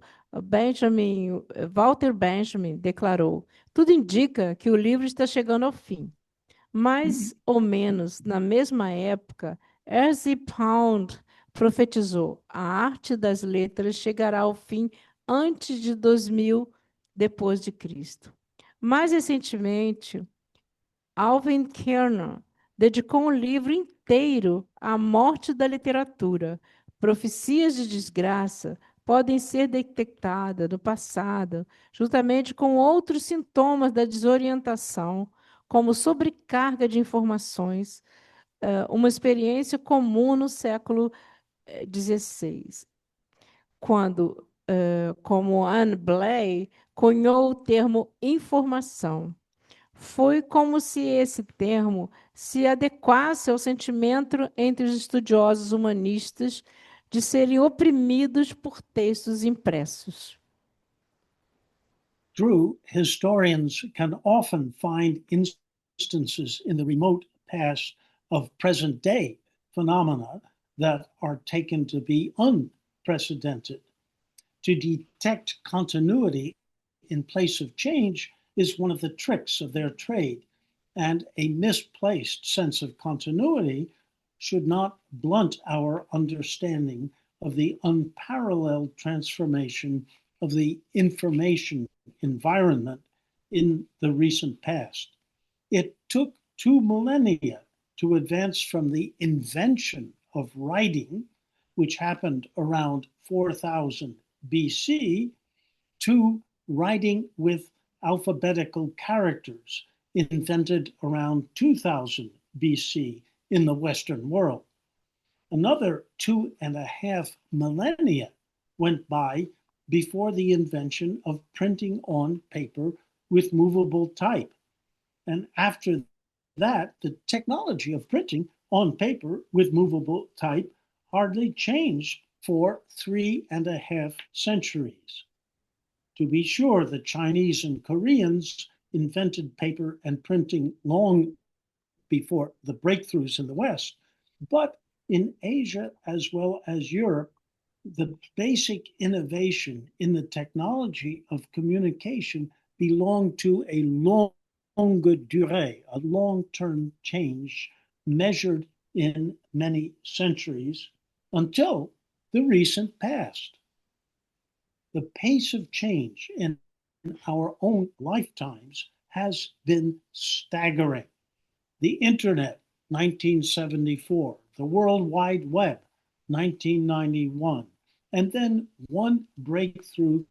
Walter Benjamin declarou: tudo indica que o livro está chegando ao fim. Mais ou menos na mesma época, Ezra Pound profetizou: a arte das letras chegará ao fim antes de 2000 depois de Cristo. Mais recentemente, Alvin Kernan dedicou um livro inteiro à morte da literatura. Profecias de desgraça podem ser detectadas no passado, juntamente com outros sintomas da desorientação, como sobrecarga de informações, uma experiência comum no século XVI, quando, como Anne Blair cunhou o termo informação. Foi como se esse termo se adequasse ao sentimento entre os estudiosos humanistas de serem oprimidos por textos impressos. True, historians can often find instances in the remote past of present day phenomena that are taken to be unprecedented. To detect continuity in place of change is one of the tricks of their trade, and a misplaced sense of continuity should not blunt our understanding of the unparalleled transformation of the information environment in the recent past. It took 2 millennia to advance from the invention of writing, which happened around 4000 BC, to writing with alphabetical characters, invented around 2000 BC in the Western world. Another 2.5 millennia went by before the invention of printing on paper with movable type. And after that, the technology of printing on paper with movable type hardly changed for 3.5 centuries. To be sure, the Chinese and Koreans invented paper and printing long before the breakthroughs in the West, but in Asia as well as Europe, the basic innovation in the technology of communication belonged to a longue durée, a long-term change measured in many centuries until the recent past. The pace of change in our own lifetimes has been staggering. The Internet, 1974, the World Wide Web, 1991, and then one breakthrough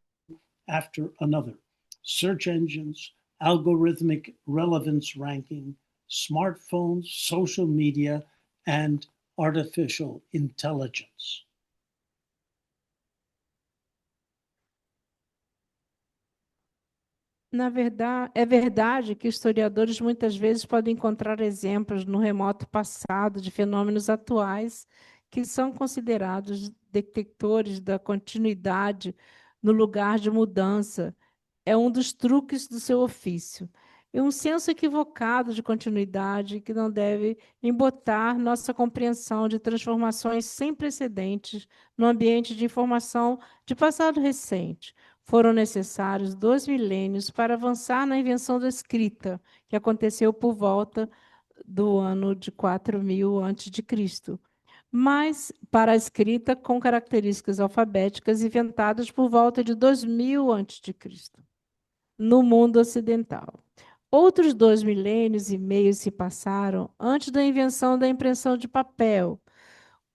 after another. Search engines, algorithmic relevance ranking, smartphones, social media, and artificial intelligence. É verdade que historiadores muitas vezes podem encontrar exemplos no remoto passado de fenômenos atuais que são considerados detectores da continuidade no lugar de mudança. É um dos truques do seu ofício. E um senso equivocado de continuidade que não deve embotar nossa compreensão de transformações sem precedentes no ambiente de informação de passado recente. Foram necessários 2 milênios para avançar na invenção da escrita, que aconteceu por volta do ano de 4000 a.C., mas para a escrita com características alfabéticas inventadas por volta de 2000 a.C., no mundo ocidental. Outros 2 milênios e meio se passaram antes da invenção da impressão de papel,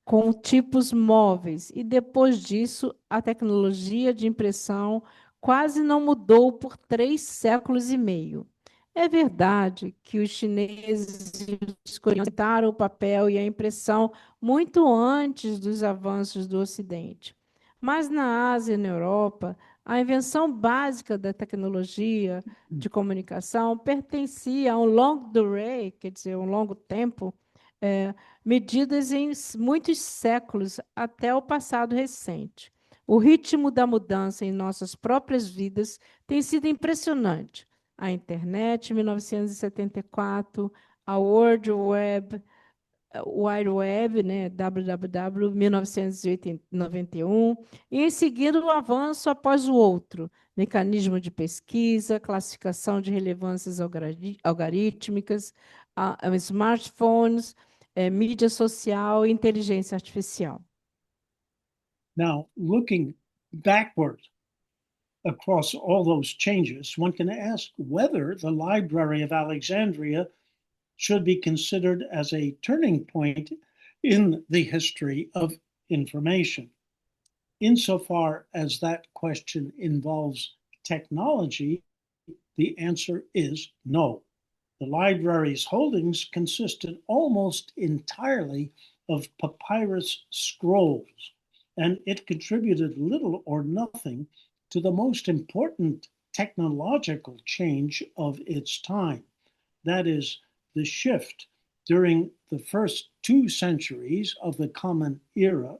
com tipos móveis, e depois disso, a tecnologia de impressão quase não mudou por 3 séculos e meio. É verdade que os chineses e os coreanos inventaram o papel e a impressão muito antes dos avanços do Ocidente. Mas na Ásia e na Europa, a invenção básica da tecnologia de comunicação pertencia a um long durée, quer dizer, um longo tempo, medidas em muitos séculos até o passado recente. O ritmo da mudança em nossas próprias vidas tem sido impressionante. A internet, 1974, a Wide Web, né, www, 1991, e em seguida um avanço após o outro, mecanismo de pesquisa, classificação de relevâncias algorítmicas, smartphones, mídia social e inteligência artificial. Now, looking backward across all those changes, one can ask whether the Library of Alexandria should be considered as a turning point in the history of information. Insofar as that question involves technology, the answer is no. The library's holdings consisted almost entirely of papyrus scrolls, and it contributed little or nothing to the most important technological change of its time. That is, the shift during the first 2 centuries of the Common Era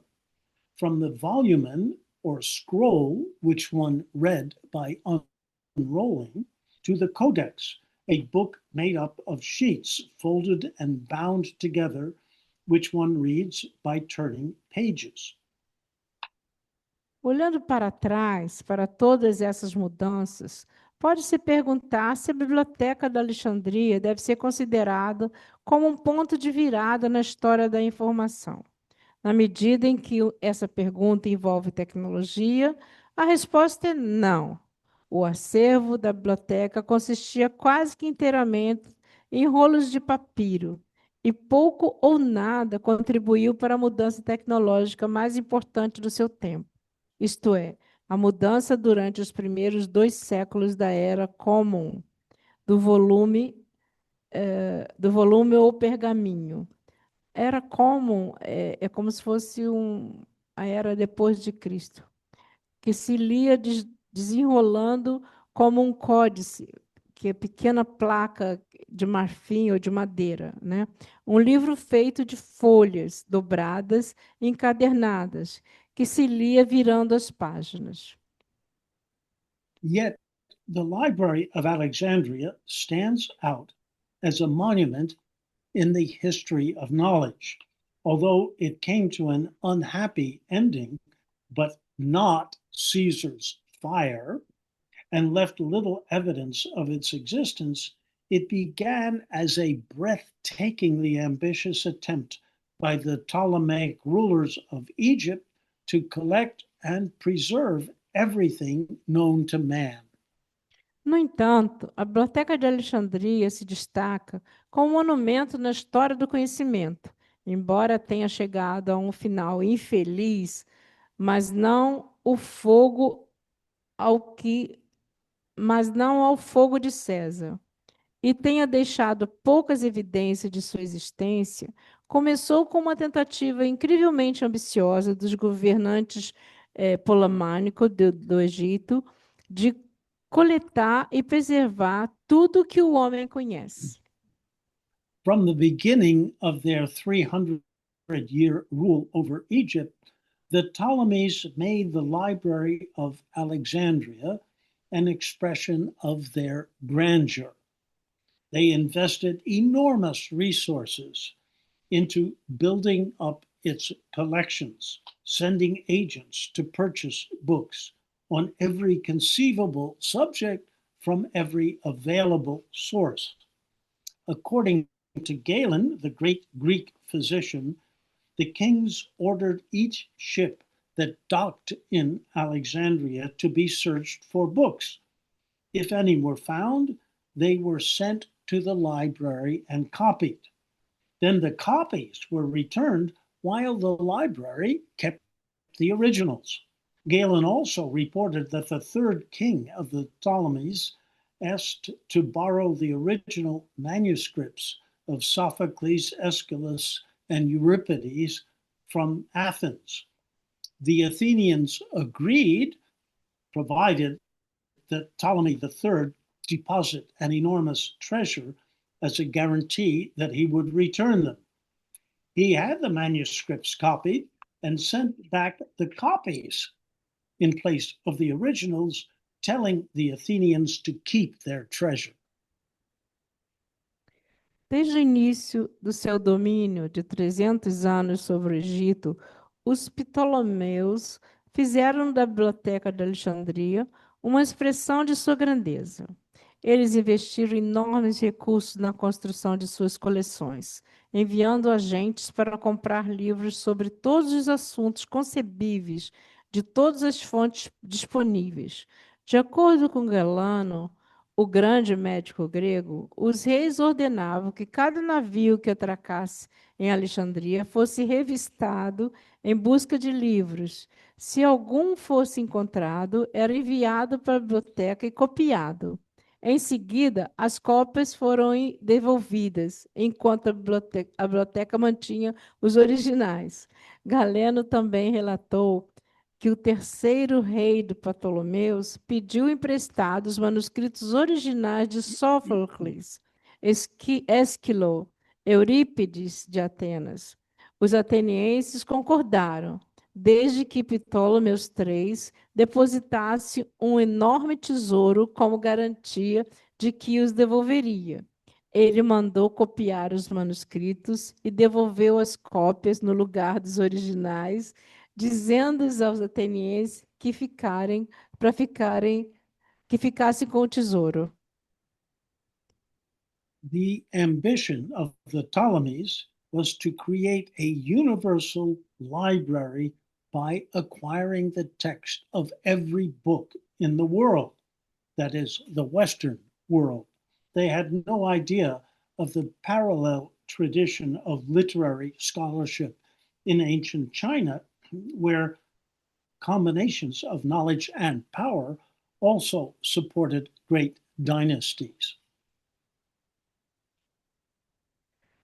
from the volumen or scroll, which one read by unrolling, to the codex, a book made up of sheets folded and bound together, which one reads by turning pages. Olhando para trás, para todas essas mudanças, pode-se perguntar se a Biblioteca da Alexandria deve ser considerada como um ponto de virada na história da informação. Na medida em que essa pergunta envolve tecnologia, a resposta é não. O acervo da biblioteca consistia quase que inteiramente em rolos de papiro, e pouco ou nada contribuiu para a mudança tecnológica mais importante do seu tempo, isto é, a mudança durante os primeiros 2 séculos da Era Comum, do volume ou pergaminho. Era Comum é como se fosse a Era depois de Cristo, que se lia desenrolando como um códice, que é pequena placa de marfim ou de madeira, né? Um livro feito de folhas dobradas e encadernadas, que se lia virando as páginas. Yet, the Library of Alexandria stands out as a monument in the history of knowledge, although it came to an unhappy ending, but not Caesar's fire, and left little evidence of its existence. It began as a breathtakingly ambitious attempt by the Ptolemaic rulers of Egypt to collect and preserve everything known to man. No entanto, a Biblioteca de Alexandria se destaca como um monumento na história do conhecimento, embora tenha chegado a um final infeliz, mas não ao fogo de César, e tenha deixado poucas evidências de sua existência. Começou com uma tentativa incrivelmente ambiciosa dos governantes ptolemaico do Egito de coletar e preservar tudo que o homem conhece. From the beginning of their 300-year rule over Egypt, the Ptolemies made the Library of Alexandria an expression of their grandeur. They invested enormous resources into building up its collections, sending agents to purchase books on every conceivable subject from every available source. According to Galen, the great Greek physician, the kings ordered each ship that docked in Alexandria to be searched for books. If any were found, they were sent to the library and copied. Then the copies were returned while the library kept the originals. Galen also reported that the third king of the Ptolemies asked to borrow the original manuscripts of Sophocles, Aeschylus, and Euripides from Athens. The Athenians agreed, provided that Ptolemy III deposit an enormous treasure as a guarantee that he would return them. He had the manuscripts copied and sent back the copies in place of the originals, telling the Athenians to keep their treasure. Desde o início do seu domínio de 300 anos sobre o Egito, os Ptolomeus fizeram da Biblioteca de Alexandria uma expressão de sua grandeza. Eles investiram enormes recursos na construção de suas coleções, enviando agentes para comprar livros sobre todos os assuntos concebíveis de todas as fontes disponíveis. De acordo com Galano, o grande médico grego, os reis ordenavam que cada navio que atracasse em Alexandria fosse revistado em busca de livros. Se algum fosse encontrado, era enviado para a biblioteca e copiado. Em seguida, as cópias foram devolvidas, enquanto a biblioteca mantinha os originais. Galeno também relatou que o terceiro rei do Ptolomeus pediu emprestados os manuscritos originais de Sófocles, Esquilo, Eurípides de Atenas. Os atenienses concordaram, desde que Ptolomeus III depositasse um enorme tesouro como garantia de que os devolveria. Ele mandou copiar os manuscritos e devolveu as cópias no lugar dos originais, dizendo aos atenienses que ficassem com o tesouro. The ambition of the Ptolemies was to create a universal library by acquiring the text of every book in the world, that is, the Western world. They had no idea of the parallel tradition of literary scholarship in ancient China, where combinations of knowledge and power also supported great dynasties.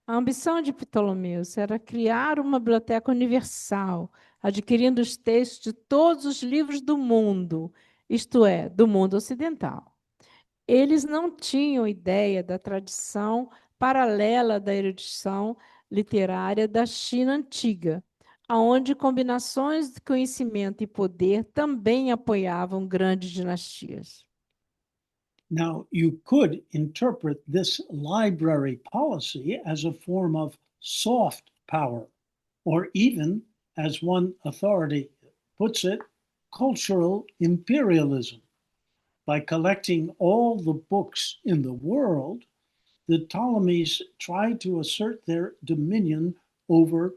A ambição de Ptolomeus era criar uma biblioteca universal, adquirindo os textos de todos os livros do mundo, isto é, do mundo ocidental. Eles não tinham ideia da tradição paralela da erudição literária da China antiga, onde combinações de conhecimento e poder também apoiavam grandes dinastias. Now, you could interpret this library policy as a form of soft power, or even, as one authority puts it, cultural imperialism. By collecting all the books in the world, the Ptolemies tried to assert their dominion over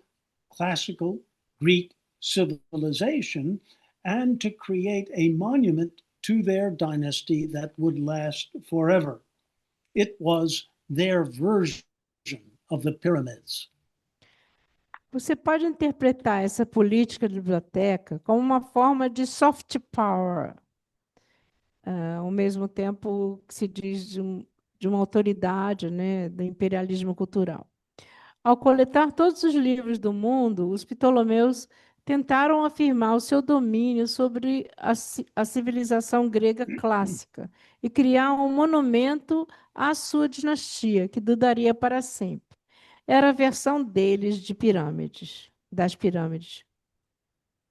classical Greek civilization and to create a monument to their dynasty that would last forever. It was their version of the pyramids. Você pode interpretar essa política de biblioteca como uma forma de soft power, ao mesmo tempo que se diz de uma autoridade, né, do imperialismo cultural. Ao coletar todos os livros do mundo, os Ptolomeus tentaram afirmar o seu domínio sobre a civilização grega clássica e criar um monumento à sua dinastia, que duraria para sempre. Era a versão deles de pirâmides, das pirâmides.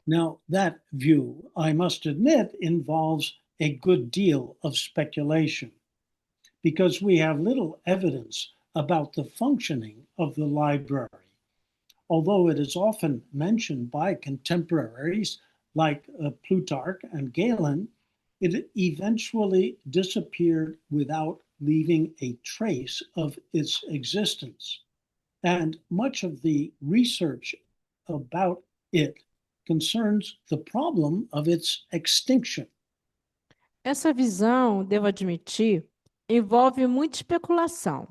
Now, that view, I must admit, involves a good deal of speculation because we have little evidence about the functioning of the library. Although it is often mentioned by contemporaries like Plutarch and Galen, it eventually disappeared without leaving a trace of its existence. And much of the research about it concerns the problem of its extinction. Essa visão, devo admitir, envolve muita especulação,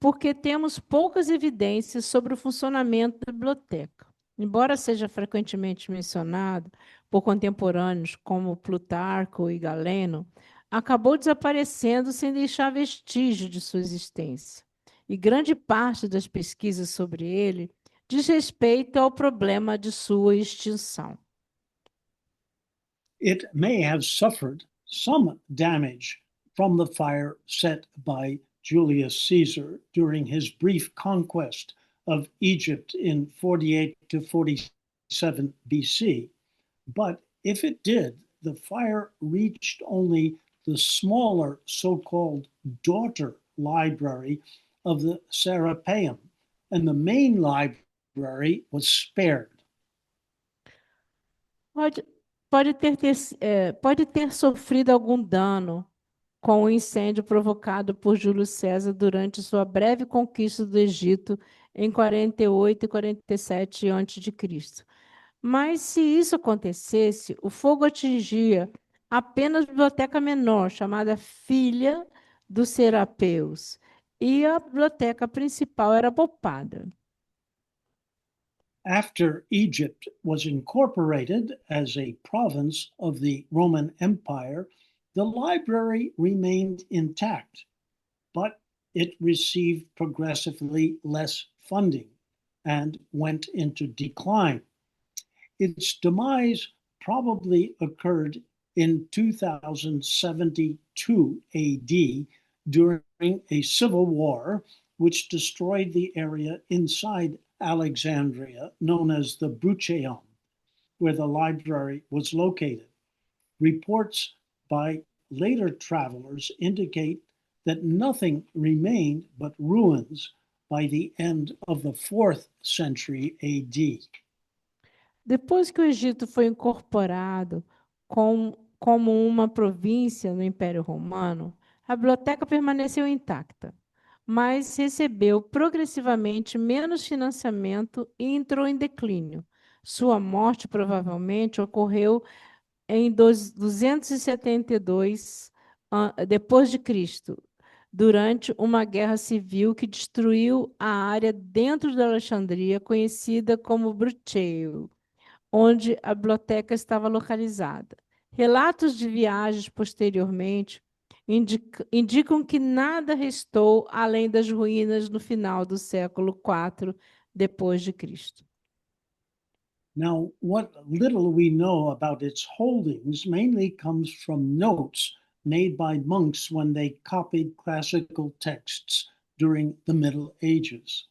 porque temos poucas evidências sobre o funcionamento da biblioteca. Embora seja frequentemente mencionado por contemporâneos como Plutarco e Galeno, acabou desaparecendo sem deixar vestígio de sua existência. E grande parte das pesquisas sobre ele diz respeito ao problema de sua extinção. It may have suffered some damage from the fire set by Julius Caesar during his brief conquest of Egypt in 48 to 47 BC. But if it did, the fire reached only the smaller so-called daughter library of the Serapeum, and the main library was spared. Pode ter sofrido algum dano com o incêndio provocado por Júlio César durante sua breve conquista do Egito em 48 e 47 a.C. Mas se isso acontecesse, o fogo atingia apenas a biblioteca menor, chamada Filha dos Serapeus, e a biblioteca principal era poupada. After Egypt was incorporated as a province of the Roman Empire, the library remained intact, but it received progressively less funding and went into decline. Its demise probably occurred in 2072 AD during a civil war, which destroyed the area inside Alexandria, known as the Brucheion, where the library was located. Reports by later travelers indicate that nothing remained but ruins by the end of the 4th century AD. Depois que o Egito foi incorporado como uma província no Império Romano, a biblioteca permaneceu intacta, mas recebeu progressivamente menos financiamento e entrou em declínio. Sua morte provavelmente ocorreu em 272 depois de Cristo, durante uma guerra civil que destruiu a área dentro de Alexandria conhecida como Brucheio, onde a biblioteca estava localizada. Relatos de viagens posteriormente indicam que nada restou além das ruínas no final do século IV depois de Cristo. Now, what little we know about its holdings mainly comes from notes made by monks when they copied classical texts during the Middle Ages.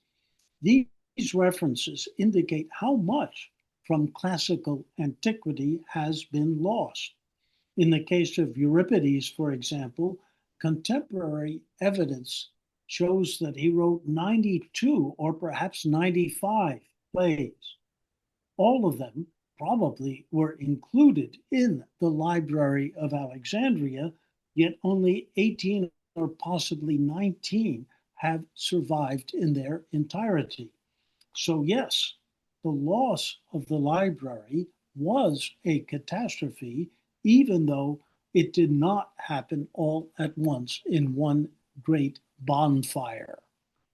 These references indicate how much from classical antiquity has been lost. In the case of Euripides, for example, contemporary evidence shows that he wrote 92 or perhaps 95 plays. All of them probably were included in the Library of Alexandria, yet only 18 or possibly 19 have survived in their entirety. So yes, the loss of the library was a catastrophe, even though it did not happen all at once in one great bonfire.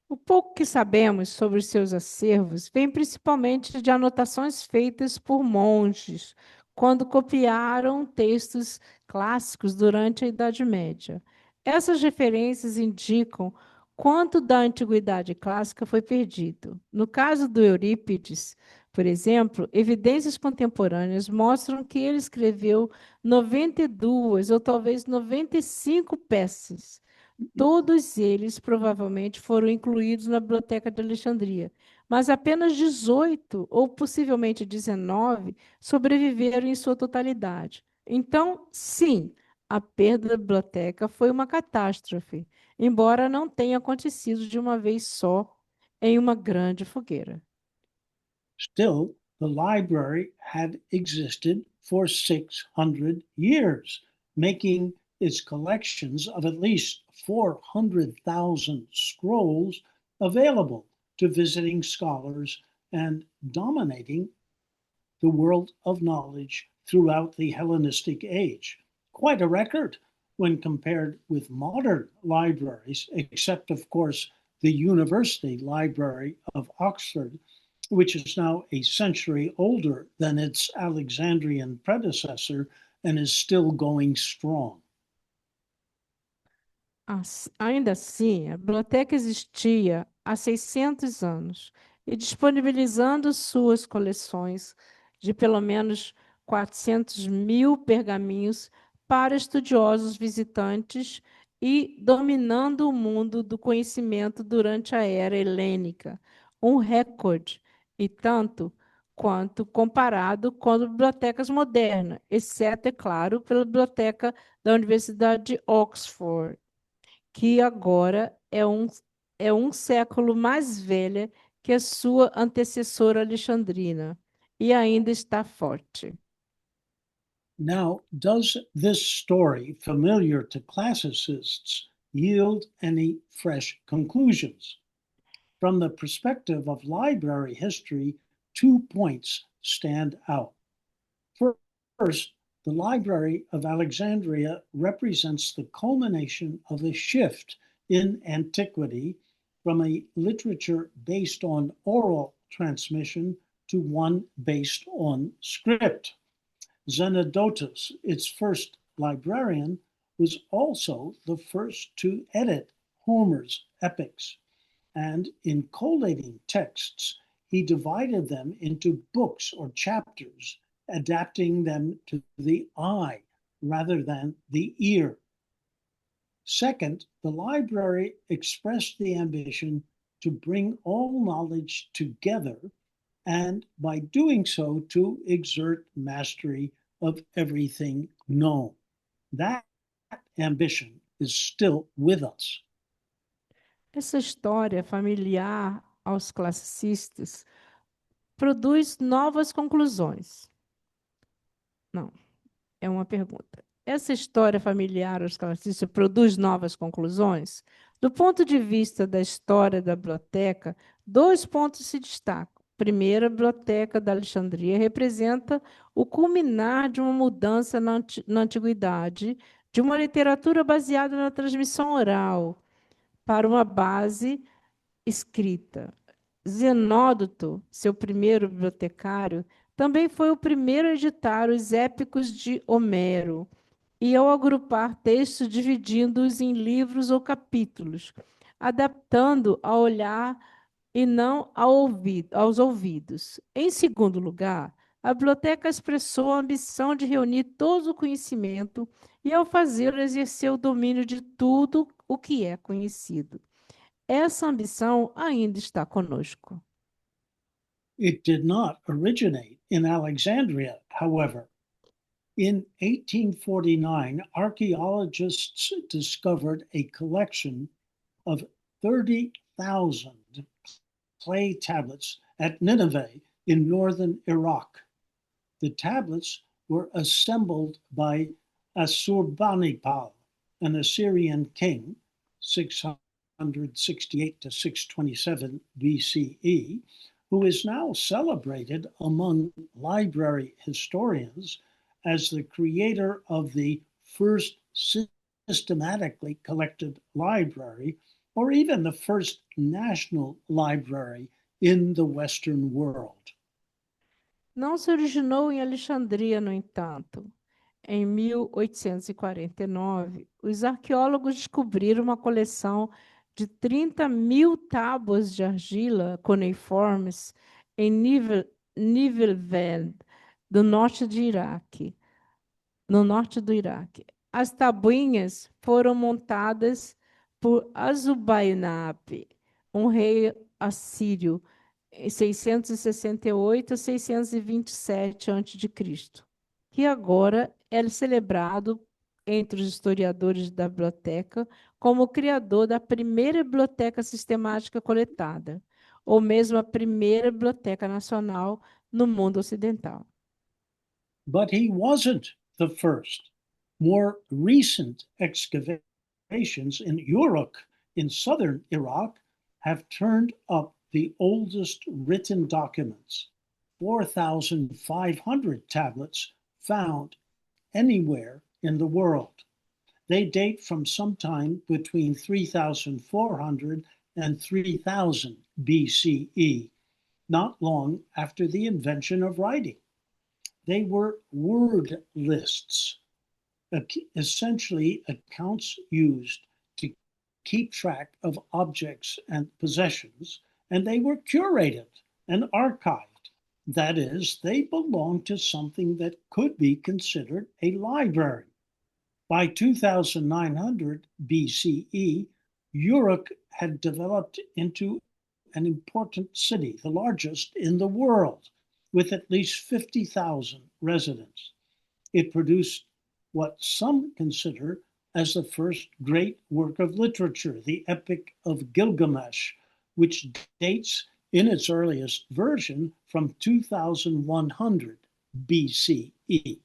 O pouco que sabemos sobre os seus acervos vem principalmente de anotações feitas por monges quando copiaram textos clássicos durante a Idade Média. Essas referências indicam quanto da antiguidade clássica foi perdido. No caso do Eurípides, Por exemplo, evidências contemporâneas mostram que ele escreveu 92 ou talvez 95 peças. Todos eles provavelmente foram incluídos na Biblioteca de Alexandria, mas apenas 18 ou possivelmente 19 sobreviveram em sua totalidade. Então, sim, a perda da biblioteca foi uma catástrofe, embora não tenha acontecido de uma vez só em uma grande fogueira. Still, the library had existed for 600 years, making its collections of at least 400,000 scrolls available to visiting scholars and dominating the world of knowledge throughout the Hellenistic age. Quite a record when compared with modern libraries, except, of course, the University Library of Oxford, which is now a century older than its Alexandrian predecessor and is still going strong. Ainda assim, a biblioteca existia há 600 anos e disponibilizando suas coleções de pelo menos 400.000 pergaminhos para estudiosos visitantes e dominando o mundo do conhecimento durante a era helênica, um recorde, e tanto quanto comparado com bibliotecas modernas, exceto, é claro, pela biblioteca da Universidade de Oxford, que agora é um século mais velha que a sua antecessora alexandrina e ainda está forte. Now, does this story, familiar to classicists, yield any fresh conclusions? From the perspective of library history, 2 points stand out. First, the Library of Alexandria represents the culmination of a shift in antiquity from a literature based on oral transmission to one based on script. Zenodotus, its first librarian, was also the first to edit Homer's epics, and in collating texts, he divided them into books or chapters, adapting them to the eye rather than the ear. Second, the library expressed the ambition to bring all knowledge together and by doing so to exert mastery of everything known. That ambition is still with us. Essa história familiar aos classicistas produz novas conclusões. Não, é uma pergunta. Essa história familiar aos classicistas produz novas conclusões? Do ponto de vista da história da biblioteca, 2 pontos se destacam. Primeiro, a Biblioteca da Alexandria representa o culminar de uma mudança na antiguidade, de uma literatura baseada na transmissão oral, para uma base escrita. Zenódoto, seu primeiro bibliotecário, também foi o primeiro a editar os épicos de Homero, e ao agrupar textos, dividindo-os em livros ou capítulos, adaptando ao olhar e não aos ouvidos. Em segundo lugar, a biblioteca expressou a ambição de reunir todo o conhecimento e, ao fazê-lo, exerceu o domínio de tudo o que é conhecido. Essa ambição ainda está conosco. It did not originate in Alexandria, however. In 1849, archaeologists discovered a collection of 30,000 clay tablets at Nineveh in northern Iraq. The tablets were assembled by Assurbanipal, an Assyrian king, 668 to 627 BCE, who is now celebrated among library historians as the creator of the first systematically collected library, or even the first national library in the Western world. Não se originou em Alexandria, no entanto. Em 1849, os arqueólogos descobriram uma coleção de 30.000 tábuas de argila cuneiformes em Nivelveld, do norte de Iraque, no norte do Iraque. As tabuinhas foram montadas por Azubainab, um rei assírio, em 668 a 627 a.C., que agora é celebrado entre os historiadores da biblioteca como o criador da primeira biblioteca sistemática coletada, ou mesmo a primeira biblioteca nacional no mundo ocidental. But he wasn't the first. More recent excavations in Uruk in southern Iraq have turned up the oldest written documents, 4,500 tablets found anywhere in the world. They date from sometime between 3,400 and 3,000 BCE, not long after the invention of writing. They were word lists, essentially accounts used to keep track of objects and possessions, and they were curated and archived. That is, they belonged to something that could be considered a library. By 2900 BCE, Uruk had developed into an important city, the largest in the world, with at least 50,000 residents. It produced what some consider as the first great work of literature, the Epic of Gilgamesh, which dates in its earliest version from 2100 BCE.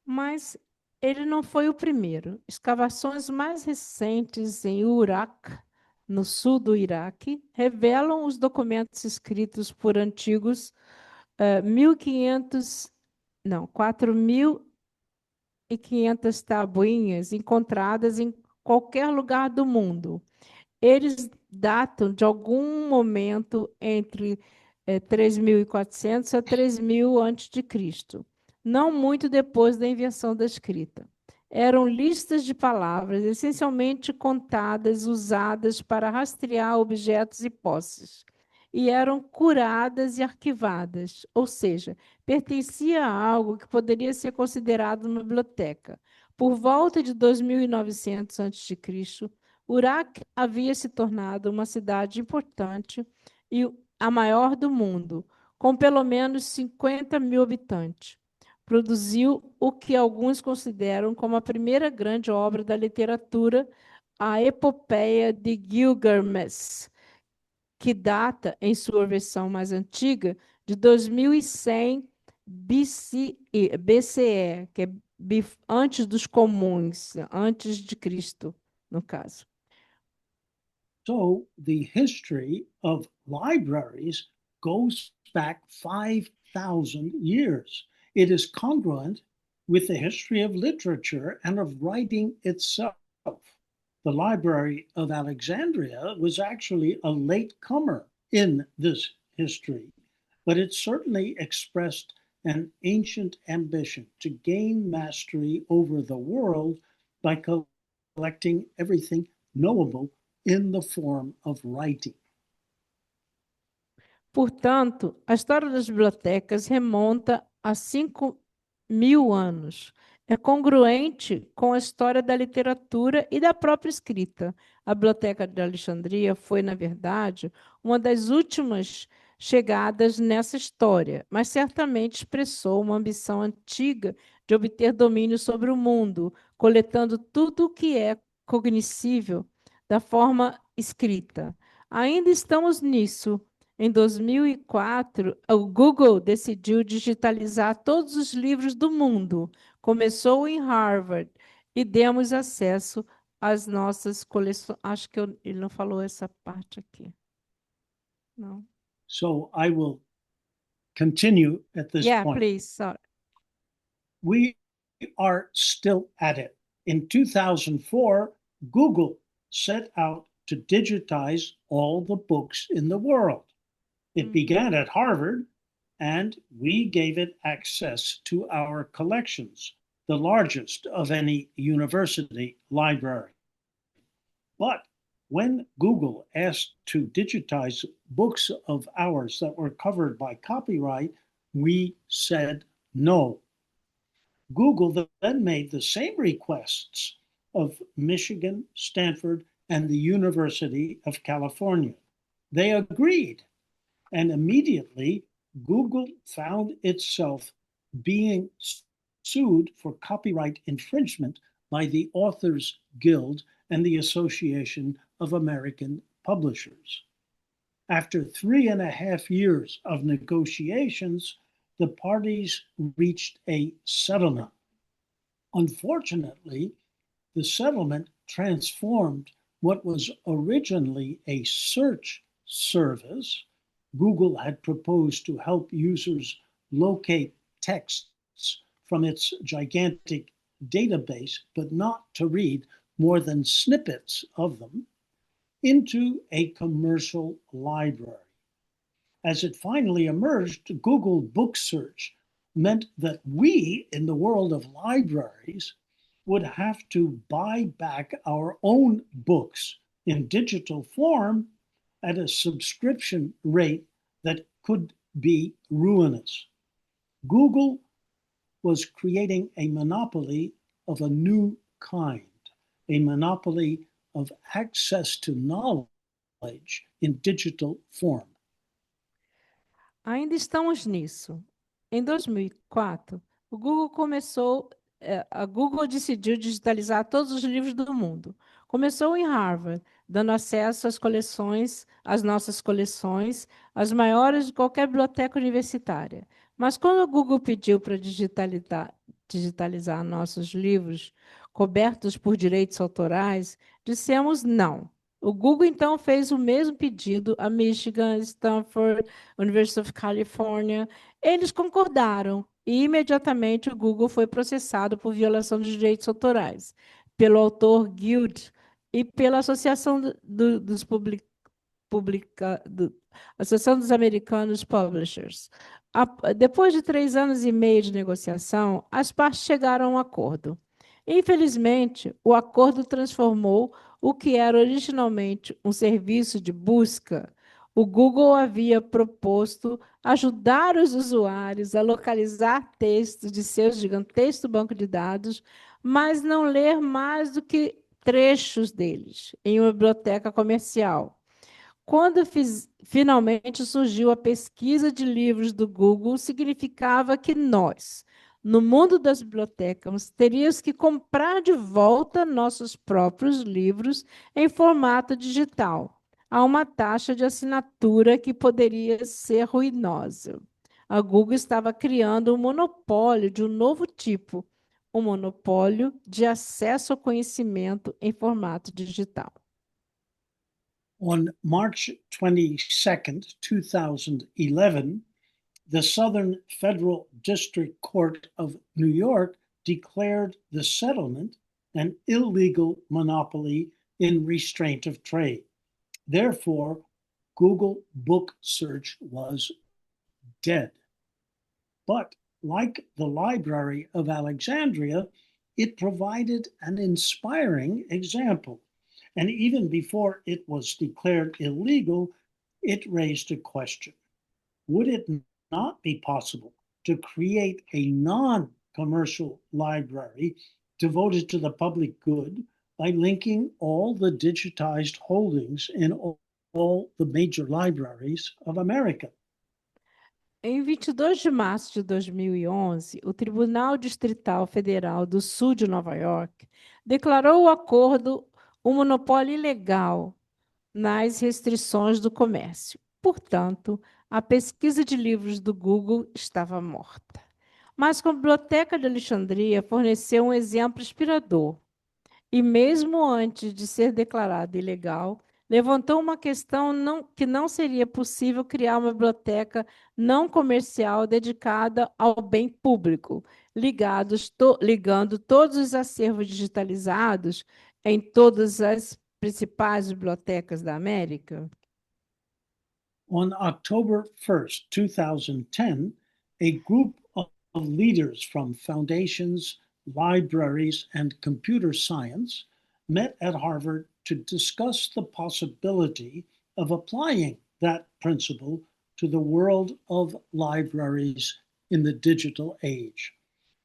Mas ele não foi o primeiro. Escavações mais recentes em Uruk, no sul do Iraque, revelam os documentos escritos por antigos 4.500 tabuinhas encontradas em qualquer lugar do mundo. Eles datam de algum momento entre 3.400 a 3.000 a.C., não muito depois da invenção da escrita. Eram listas de palavras essencialmente contadas, usadas para rastrear objetos e posses, e eram curadas e arquivadas, ou seja, pertencia a algo que poderia ser considerado uma biblioteca. Por volta de 2.900 a.C., Uruk havia se tornado uma cidade importante e a maior do mundo, com pelo menos 50.000 habitantes. Produziu o que alguns consideram como a primeira grande obra da literatura, a Epopeia de Gilgamesh, que data, em sua versão mais antiga, de 2100 BCE, que é antes dos comuns, antes de Cristo, no caso. So the history of libraries goes back 5,000 years. It is congruent with the history of literature and of writing itself. The Library of Alexandria was actually a latecomer in this history, but it certainly expressed an ancient ambition to gain mastery over the world by collecting everything knowable in the form of writing. Portanto, a história das bibliotecas remonta a 5.000 anos. É congruente com a história da literatura e da própria escrita. A Biblioteca de Alexandria foi, na verdade, uma das últimas chegadas nessa história, mas certamente expressou uma ambição antiga de obter domínio sobre o mundo, coletando tudo o que é cognoscível da forma escrita. Ainda estamos nisso. Em 2004, o Google decidiu digitalizar todos os livros do mundo. Começou em Harvard e demos acesso às nossas coleções. Acho que ele não falou essa parte aqui. Não. So I will continue at this Yeah, point. please. Sorry. We are still at it. In 2004, Google set out to digitize all the books in the world. It began at Harvard, and we gave it access to our collections, the largest of any university library. But When Google asked to digitize books of ours that were covered by copyright, we said no. Google then made the same requests of Michigan, Stanford, and the University of California. They agreed, and immediately Google found itself being sued for copyright infringement by the Authors Guild and the Association of American Publishers. After 3.5 years of negotiations, the parties reached a settlement. Unfortunately, the settlement transformed what was originally a search service Google had proposed to help users locate texts from its gigantic database, but not to read more than snippets of them, into a commercial library. As it finally emerged, Google Book Search meant that we, in the world of libraries, would have to buy back our own books in digital form at a subscription rate that could be ruinous. Google was creating a monopoly of a new kind, a monopoly of access to knowledge in digital form. Ainda estamos nisso. Em 2004, a Google decidiu digitalizar todos os livros do mundo. Começou em Harvard, dando acesso às nossas coleções, as maiores de qualquer biblioteca universitária. Mas quando a Google pediu para digitalizar nossos livros cobertos por direitos autorais, dissemos não. O Google, então, fez o mesmo pedido a Michigan, Stanford, University of California. Eles concordaram e, imediatamente, o Google foi processado por violação dos direitos autorais pelo Autor Guild e pela Associação Associação dos Americanos Publishers. Depois de 3 anos e meio de negociação, as partes chegaram a um acordo. Infelizmente, o acordo transformou o que era originalmente um serviço de busca. O Google havia proposto ajudar os usuários a localizar textos de seu gigantesco banco de dados, mas não ler mais do que trechos deles em uma biblioteca comercial. Quando finalmente surgiu a pesquisa de livros do Google, significava que nós, no mundo das bibliotecas, teríamos que comprar de volta nossos próprios livros em formato digital, a uma taxa de assinatura que poderia ser ruinosa. A Google estava criando um monopólio de um novo tipo, um monopólio de acesso ao conhecimento em formato digital. On March 22nd, 2011, the Southern Federal District Court of New York declared the settlement an illegal monopoly in restraint of trade. Therefore, Google Book Search was dead. But like the Library of Alexandria, it provided an inspiring example. And even before it was declared illegal, it raised a question. Would it not be possible to create a non-commercial library devoted to the public good by linking all the digitized holdings in all the major libraries of America? Em 22 de março de 2011, o Tribunal Distrital Federal do Sul de Nova York declarou o acordo um monopólio ilegal nas restrições do comércio. Portanto, a pesquisa de livros do Google estava morta. Mas a Biblioteca de Alexandria forneceu um exemplo inspirador. E mesmo antes de ser declarado ilegal, levantou uma questão que não seria possível criar uma biblioteca não comercial dedicada ao bem público, ligando todos os acervos digitalizados em todas as principais bibliotecas da América. On October 1st, 2010, a group of leaders from foundations, libraries, and computer science met at Harvard to discuss the possibility of applying that principle to the world of libraries in the digital age.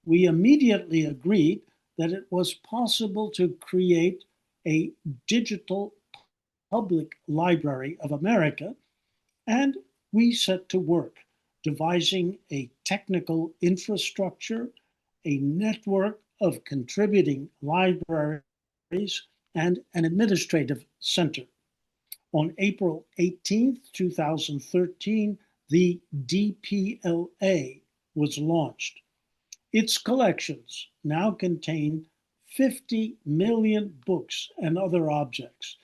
We immediately agreed that it was possible to create a digital public library of America, and we set to work devising a technical infrastructure, a network of contributing libraries, and an administrative center. On April 18, 2013, the DPLA was launched. Its collections now contain 50 million books and other objects.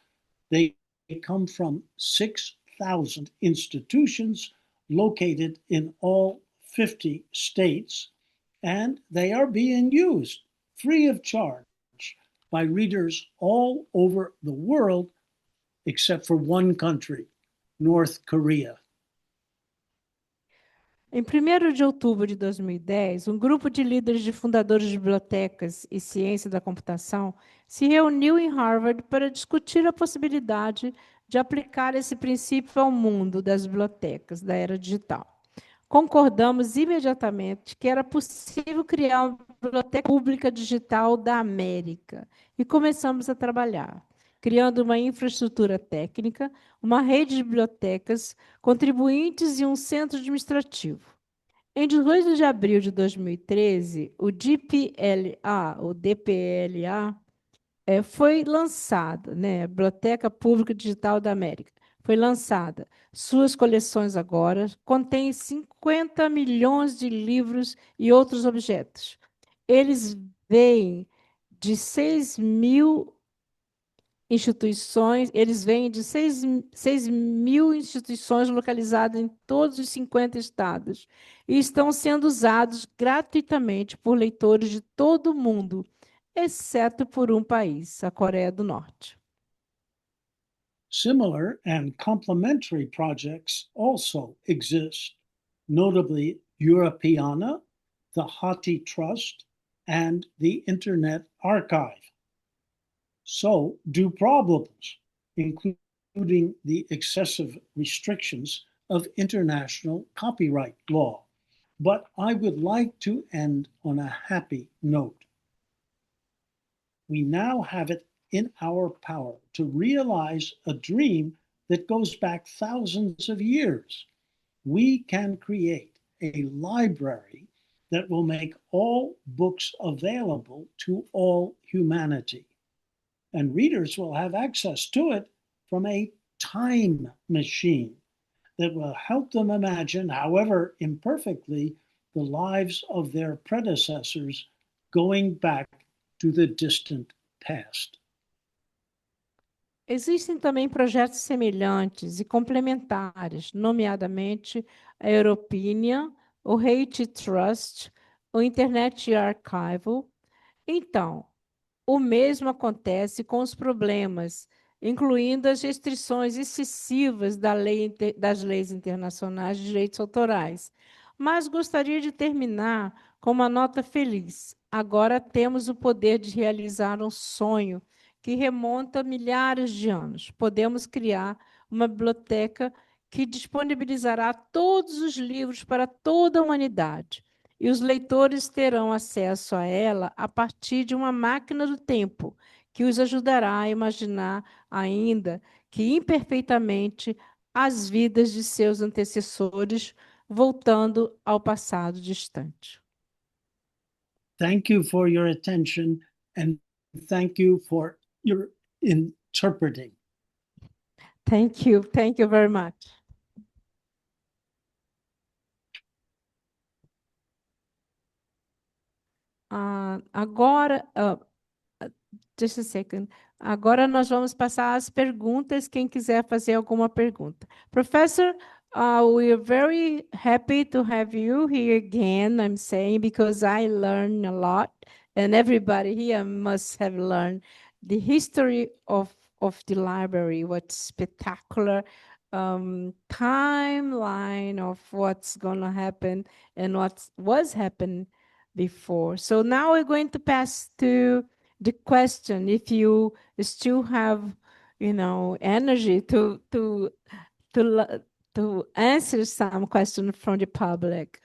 They come from 6,000 institutions located in all 50 states, and they are being used free of charge by readers all over the world, except for one country, North Korea. Em 1º de outubro de 2010, um grupo de líderes de fundadores de bibliotecas e ciência da computação se reuniu em Harvard para discutir a possibilidade de aplicar esse princípio ao mundo das bibliotecas da era digital. Concordamos imediatamente que era possível criar uma biblioteca pública digital da América e começamos a trabalhar, criando uma infraestrutura técnica, uma rede de bibliotecas, contribuintes e um centro administrativo. Em 18 de abril de 2013, o DPLA, foi lançada, né? A Biblioteca Pública Digital da América. Foi lançada. Suas coleções agora contêm 50 milhões de livros e outros objetos. Eles vêm de 6.000 instituições, eles vêm de 6.000 instituições localizadas em todos os 50 estados e estão sendo usados gratuitamente por leitores de todo o mundo, exceto por um país, a Coreia do Norte. Similar and complementary projects also exist, notably Europeana, the Hathi Trust, and the Internet Archive. So do problems, including the excessive restrictions of international copyright law. But I would like to end on a happy note. We now have it in our power to realize a dream that goes back thousands of years. We can create a library that will make all books available to all humanity. And readers will have access to it from a time machine that will help them imagine, however imperfectly, the lives of their predecessors going back to the distant past. Existem também projetos semelhantes e complementares, nomeadamente a Europeana, o Hathi Trust, o Internet Archive. Então, o mesmo acontece com os problemas, incluindo as restrições excessivas das leis internacionais de direitos autorais. Mas gostaria de terminar com uma nota feliz. Agora temos o poder de realizar um sonho que remonta milhares de anos. Podemos criar uma biblioteca que disponibilizará todos os livros para toda a humanidade. E os leitores terão acesso a ela a partir de uma máquina do tempo, que os ajudará a imaginar ainda que imperfeitamente as vidas de seus antecessores, voltando ao passado distante. Thank you for your attention and thank you for your interpreting. Thank you very much. Agora, just a second. Agora nós vamos passar às perguntas, quem quiser fazer alguma pergunta. Professor, we are very happy to have you here again, I'm saying, because I learned a lot, and everybody here must have learned the history of the library, what's spectacular timeline of what's going to happen and what was happening before. So now we're going to pass to the question. If you still have energy to answer some question from the public.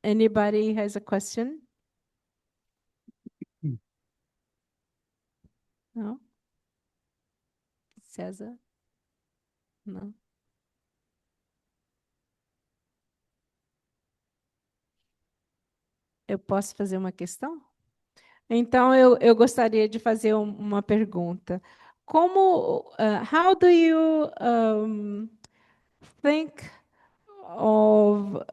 Anybody has a question? No? César? Não. Eu posso fazer uma questão? Então, eu gostaria de fazer uma pergunta. How do you think of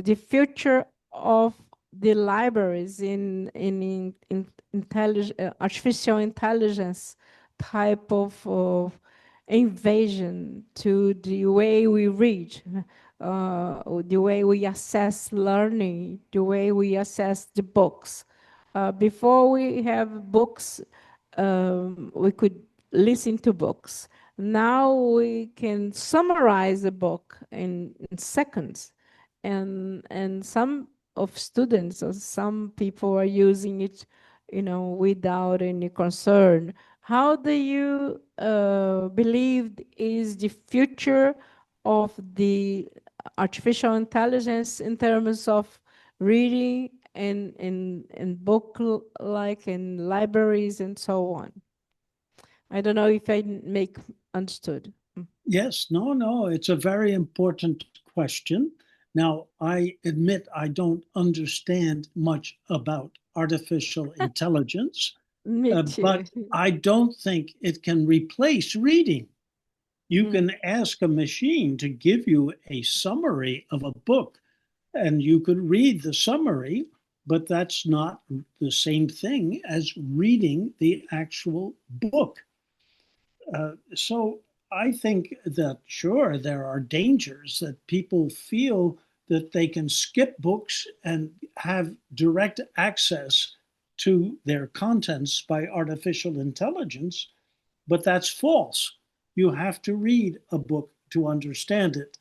the future of the libraries in artificial intelligence type of invasion to the way we read, the way we assess learning, the way we assess the books. Before we have books, we could listen to books. Now we can summarize a book in seconds, and some of students or some people are using it, without any concern. How do you believe is the future of the artificial intelligence in terms of reading and book like in libraries and so on? I don't know if I make understood. Yes, no, it's a very important question. Now, I admit I don't understand much about artificial intelligence, Me but too. I don't think it can replace reading. You can ask a machine to give you a summary of a book, and you could read the summary, but that's not the same thing as reading the actual book. So I think that, sure, there are dangers that people feel that they can skip books and have direct access to their contents by artificial intelligence, but that's false. You have to read a book to understand it.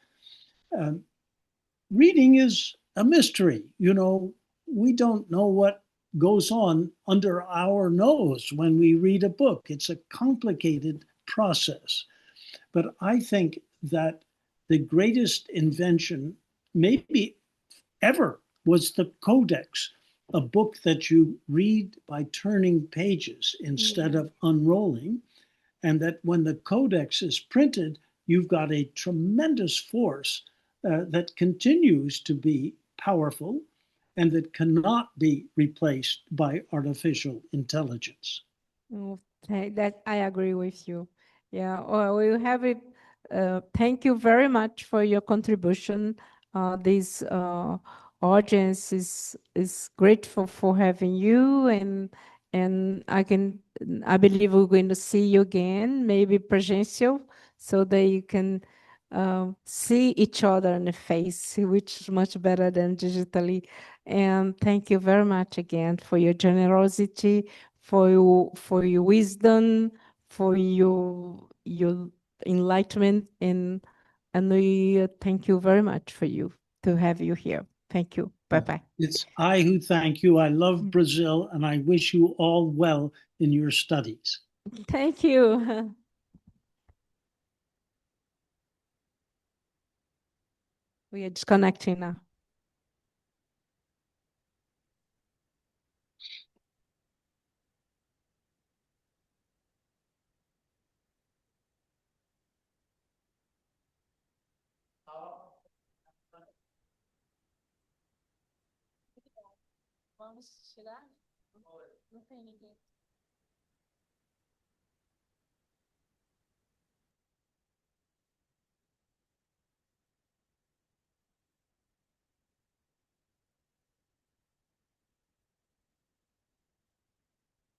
Reading is a mystery. We don't know what goes on under our nose when we read a book. It's a complicated process. But I think that the greatest invention, maybe ever, was the Codex, a book that you read by turning pages instead of unrolling. And that when the Codex is printed, you've got a tremendous force that continues to be powerful and that cannot be replaced by artificial intelligence. Okay, that I agree with you. Yeah, well, we have it. Thank you very much for your contribution. This audience is grateful for having you, and I believe we're going to see you again, maybe presential, so that you can see each other in the face, which is much better than digitally. And thank you very much again for your generosity, for your wisdom, for your enlightenment, and we thank you very much to have you here. Thank you. Bye-bye. It's I who thank you. I love Brazil, and I wish you all well in your studies. Thank you. We are disconnecting now. Vamos tirar? Não tem ninguém.